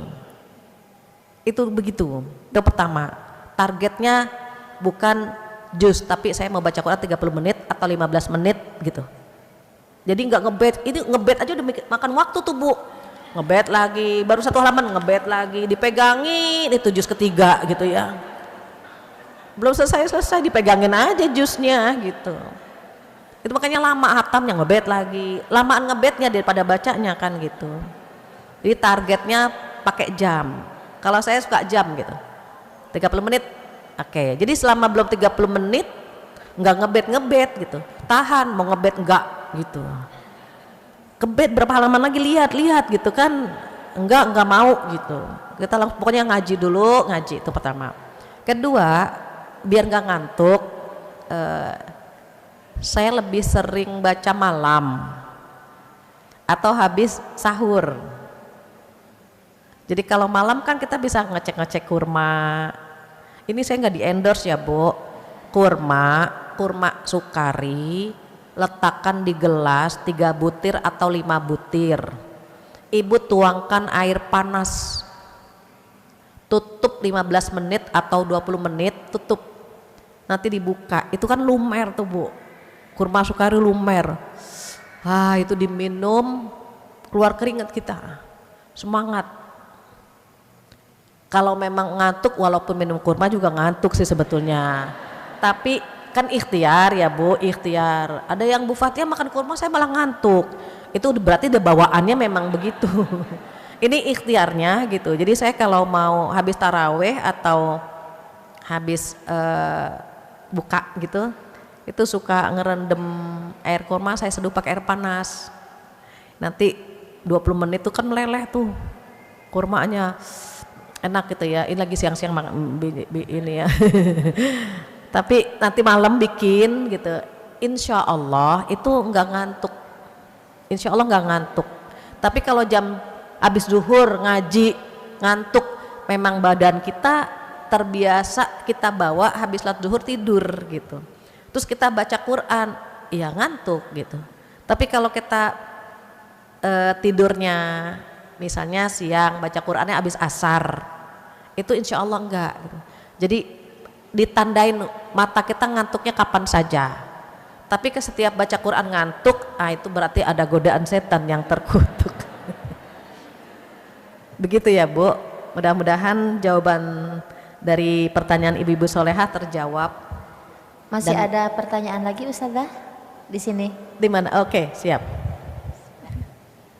Itu begitu. Itu pertama. Targetnya bukan jus, tapi saya mau baca Quran 30 menit atau 15 menit gitu. Jadi nggak ngebet, ini ngebet aja udah makan waktu tuh Bu. Ngebet lagi, baru satu halaman ngebet lagi, dipegangin itu jus ketiga gitu ya. Belum selesai dipegangin aja jusnya gitu. Itu makanya lama hatamnya, ngebet lagi, lamaan ngebetnya daripada bacanya kan gitu. Jadi targetnya pakai jam. Kalau saya suka jam gitu, 30 menit. Oke, jadi selama belum 30 menit nggak ngebet gitu, tahan, mau ngebet enggak gitu. Ngebet berapa halaman lagi, lihat gitu kan, enggak mau gitu. Kita langsung pokoknya ngaji dulu, ngaji itu pertama. Kedua, biar nggak ngantuk, saya lebih sering baca malam atau habis sahur. Jadi kalau malam kan kita bisa ngecek kurma. Ini saya nggak di endorse ya Bu. Kurma sukari, letakkan di gelas 3 butir atau 5 butir. Ibu tuangkan air panas, tutup 15 menit atau 20 menit, tutup. Nanti dibuka, itu kan lumer tuh Bu. Kurma sukari lumer. Itu diminum, keluar keringat kita. Semangat. Kalau memang ngantuk, walaupun minum kurma juga ngantuk sih sebetulnya. Tapi kan ikhtiar ya Bu, ikhtiar. Ada yang Bu Fatia makan kurma saya malah ngantuk. Itu berarti bawaannya memang begitu. Ini ikhtiarnya gitu. Jadi saya kalau mau habis taraweh atau habis buka gitu, itu suka ngerendam air kurma, saya seduh pakai air panas. Nanti 20 menit tuh kan meleleh tuh kurmanya. Enak gitu ya, ini lagi siang-siang makan ini ya. Tapi nanti malam bikin gitu, insya Allah itu nggak ngantuk, insya Allah nggak ngantuk. Tapi kalau jam habis zuhur ngaji ngantuk, memang badan kita terbiasa kita bawa habis sholat zuhur tidur gitu. Terus kita baca Quran, ya ngantuk gitu. Tapi kalau kita tidurnya misalnya siang baca Qurannya habis asar, itu insya Allah enggak gitu. Jadi ditandain mata kita ngantuknya kapan saja. Tapi ke setiap baca Quran ngantuk, itu berarti ada godaan setan yang terkutuk. Begitu ya Bu. Mudah-mudahan jawaban dari pertanyaan Ibu-ibu Solehah terjawab. Masih ada pertanyaan lagi Ustazah di sini? Di mana? Oke, siap.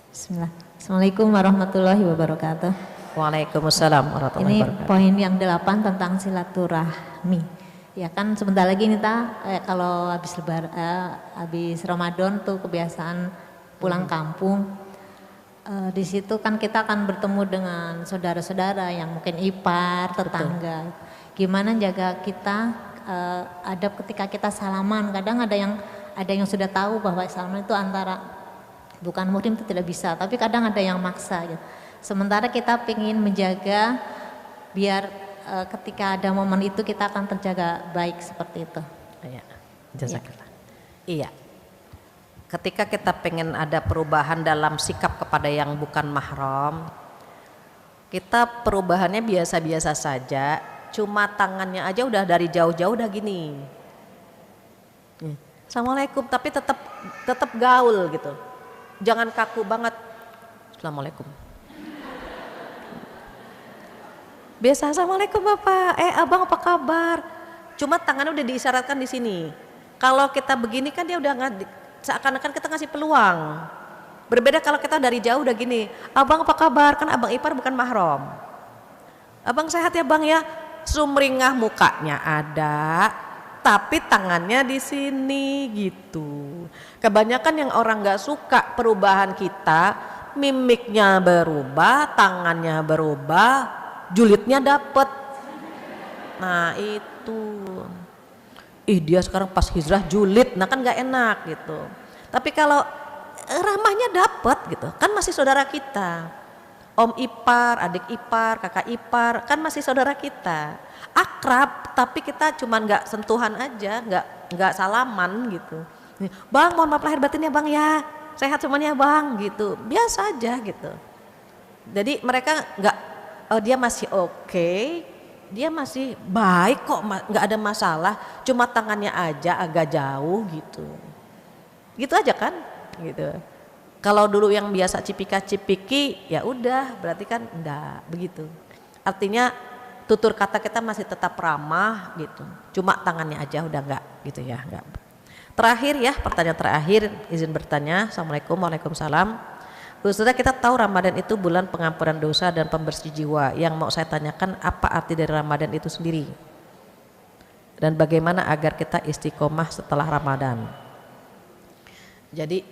Bismillah. Assalamualaikum warahmatullahi wabarakatuh. Waalaikumsalam warahmatullahi wabarakatuh. Ini poin yang 8 tentang silaturahmi. Ya kan sebentar lagi nih kalau habis Ramadan tuh kebiasaan pulang kampung. di situ kan kita akan bertemu dengan saudara-saudara yang mungkin ipar, tetangga. Gimana jaga kita adab ketika kita salaman? Kadang ada yang sudah tahu bahwa salaman itu antara bukan muhrim itu tidak bisa, tapi kadang ada yang maksa gitu. Sementara kita ingin menjaga biar ketika ada momen itu kita akan terjaga baik seperti itu. Iya, jazakallah. Iya. Ketika kita pengen ada perubahan dalam sikap kepada yang bukan mahram, kita perubahannya biasa-biasa saja, cuma tangannya aja udah dari jauh-jauh udah gini. Assalamualaikum, tapi tetap gaul gitu. Jangan kaku banget. Assalamualaikum. Biasa, assalamualaikum Bapak. Abang apa kabar? Cuma tangannya udah diisyaratkan di sini. Kalau kita begini kan dia udah seakan-akan kita ngasih peluang. Berbeda kalau kita dari jauh udah gini, abang apa kabar? Kan abang ipar bukan mahram. Abang sehat ya bang ya? Sumringah mukanya ada, tapi tangannya di sini gitu. Kebanyakan yang orang nggak suka perubahan kita, mimiknya berubah, tangannya berubah, julidnya dapet. Nah itu. Dia sekarang pas hijrah julid, nah kan nggak enak gitu. Tapi kalau ramahnya dapet gitu, kan masih saudara kita. Om ipar, adik ipar, kakak ipar, kan masih saudara kita. Akrab, tapi kita cuman nggak sentuhan aja, nggak salaman gitu. Bang, mohon maaf lahir batin ya bang ya, sehat semuanya bang gitu, biasa aja gitu. Jadi mereka nggak, dia masih oke. Dia masih baik kok, nggak ada masalah, cuma tangannya aja agak jauh gitu aja kan gitu. Kalau dulu yang biasa cipika-cipiki ya udah berarti kan enggak begitu, artinya tutur kata kita masih tetap ramah gitu, cuma tangannya aja udah enggak gitu ya, enggak. Terakhir ya, pertanyaan terakhir, izin bertanya. Assalamualaikum. Waalaikumsalam. Sudah kita tahu Ramadan itu bulan pengampunan dosa dan pembersih jiwa. Yang mau saya tanyakan, apa arti dari Ramadan itu sendiri? Dan bagaimana agar kita istiqomah setelah Ramadan? Jadi,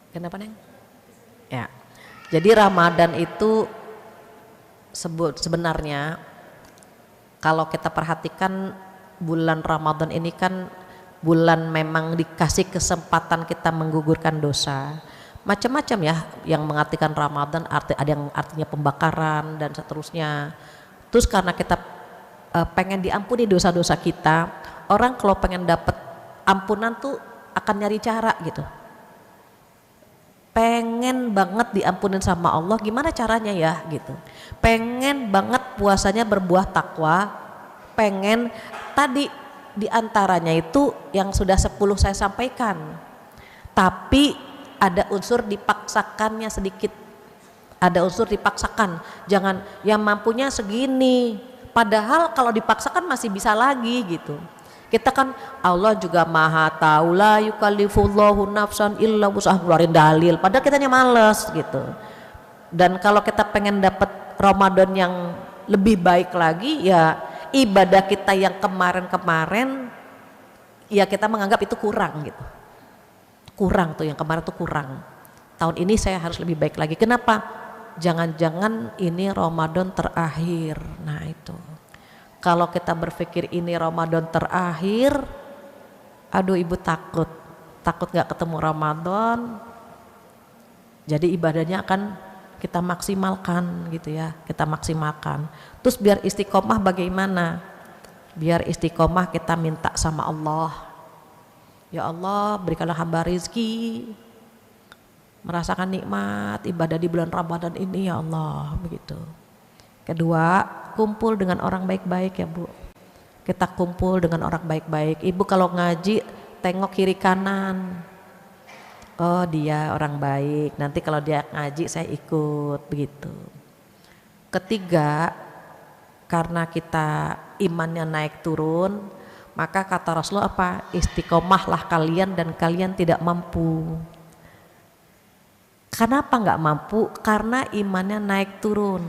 kenapa Neng? Ya, jadi Ramadan itu sebenarnya kalau kita perhatikan bulan Ramadan ini kan bulan memang dikasih kesempatan kita menggugurkan dosa. Macam-macam ya yang mengartikan Ramadan, ada yang artinya pembakaran dan seterusnya. Terus karena kita pengen diampuni dosa-dosa kita, orang kalau pengen dapat ampunan tuh akan nyari cara gitu. Pengen banget diampunin sama Allah, gimana caranya ya gitu. Pengen banget puasanya berbuah takwa, pengen tadi diantaranya itu yang sudah 10 saya sampaikan. Tapi ada unsur dipaksakannya sedikit, ada unsur dipaksakan, jangan yang mampunya segini, padahal kalau dipaksakan masih bisa lagi gitu. Kita kan Allah juga maha tahu, la yukallifullahu nafsan illa wus'aha, keluarin dalil, padahal kitanya males gitu. Dan kalau kita pengen dapat Ramadan yang lebih baik lagi, ya ibadah kita yang kemarin-kemarin ya kita menganggap itu kurang gitu. Kurang tuh, yang kemarin tuh kurang. Tahun ini saya harus lebih baik lagi. Kenapa? Jangan-jangan ini Ramadan terakhir. Nah itu. Kalau kita berpikir ini Ramadan terakhir, aduh ibu takut gak ketemu Ramadan. Jadi ibadahnya akan kita maksimalkan gitu ya, kita maksimalkan. Terus biar istiqomah bagaimana? Biar istiqomah kita minta sama Allah. Ya Allah, berikanlah hamba rizki, merasakan nikmat ibadah di bulan Ramadan ini ya Allah, begitu. Kedua, kumpul dengan orang baik-baik ya Bu. Kita kumpul dengan orang baik-baik. Ibu kalau ngaji tengok kiri kanan. Oh dia orang baik, nanti kalau dia ngaji saya ikut, begitu. Ketiga, karena kita imannya naik turun, maka kata Rasulullah apa? Istiqomahlah kalian dan kalian tidak mampu. Kenapa nggak mampu? Karena imannya naik turun.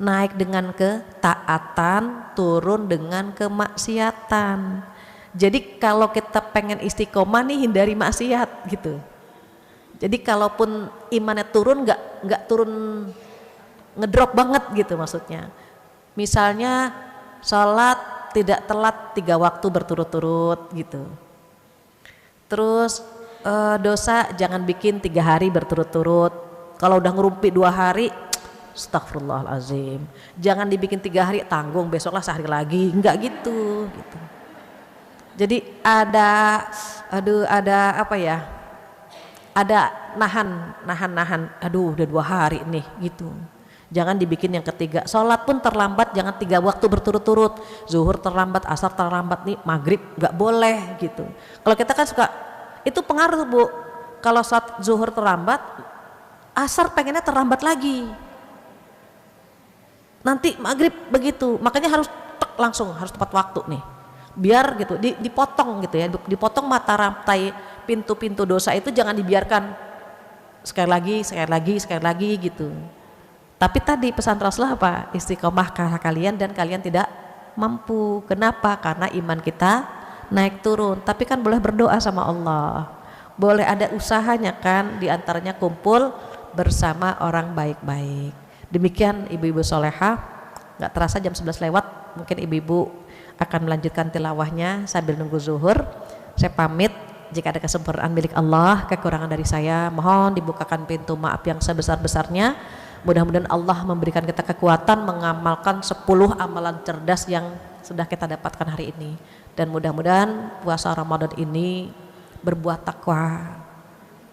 Naik dengan ketaatan, turun dengan kemaksiatan. Jadi kalau kita pengen istiqomah nih hindari maksiat gitu. Jadi kalaupun imannya turun nggak turun ngedrop banget gitu maksudnya. Misalnya sholat tidak telat 3 waktu berturut-turut gitu. Terus dosa jangan bikin 3 hari berturut-turut. Kalau udah ngerumpi 2 hari, astagfirullahalazim. Jangan dibikin 3 hari, tanggung besoklah sehari lagi, enggak gitu. Jadi ada apa ya? Ada nahan. Aduh, udah 2 hari nih gitu. Jangan dibikin yang ketiga. Sholat pun terlambat, jangan 3 waktu berturut-turut. Zuhur terlambat, asar terlambat nih, maghrib nggak boleh gitu. Kalau kita kan suka itu pengaruh Bu. Kalau sholat zuhur terlambat, asar pengennya terlambat lagi. Nanti maghrib begitu, makanya harus langsung harus tepat waktu nih. Biar gitu dipotong gitu ya, dipotong mata rantai pintu-pintu dosa itu, jangan dibiarkan sekali lagi gitu. Tapi tadi pesan Rasulullah apa? Istiqomah kalian dan kalian tidak mampu. Kenapa? Karena iman kita naik turun. Tapi kan boleh berdoa sama Allah. Boleh ada usahanya kan, diantaranya kumpul bersama orang baik-baik. Demikian ibu-ibu solehah. Gak terasa jam 11 lewat, mungkin ibu-ibu akan melanjutkan tilawahnya sambil nunggu zuhur. Saya pamit. Jika ada kesempurnaan milik Allah, kekurangan dari saya mohon dibukakan pintu maaf yang sebesar-besarnya. Mudah-mudahan Allah memberikan kita kekuatan mengamalkan 10 amalan cerdas yang sudah kita dapatkan hari ini. Dan mudah-mudahan puasa Ramadan ini berbuat takwa.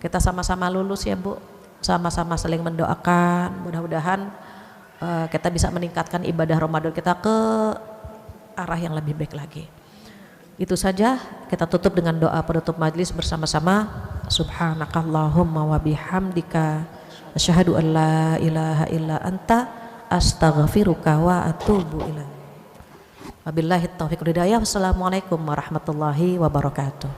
Kita sama-sama lulus ya Bu, sama-sama saling mendoakan. Mudah-mudahan kita bisa meningkatkan ibadah Ramadan kita ke arah yang lebih baik lagi. Itu saja, kita tutup dengan doa penutup majlis bersama-sama. Subhanakallahumma wa bihamdika asyhadu an la ilaha illa anta astaghfiruka wa atubu ilaik. Wabillahi taufiq wal hidayah. Wassalamualaikum warahmatullahi wabarakatuh.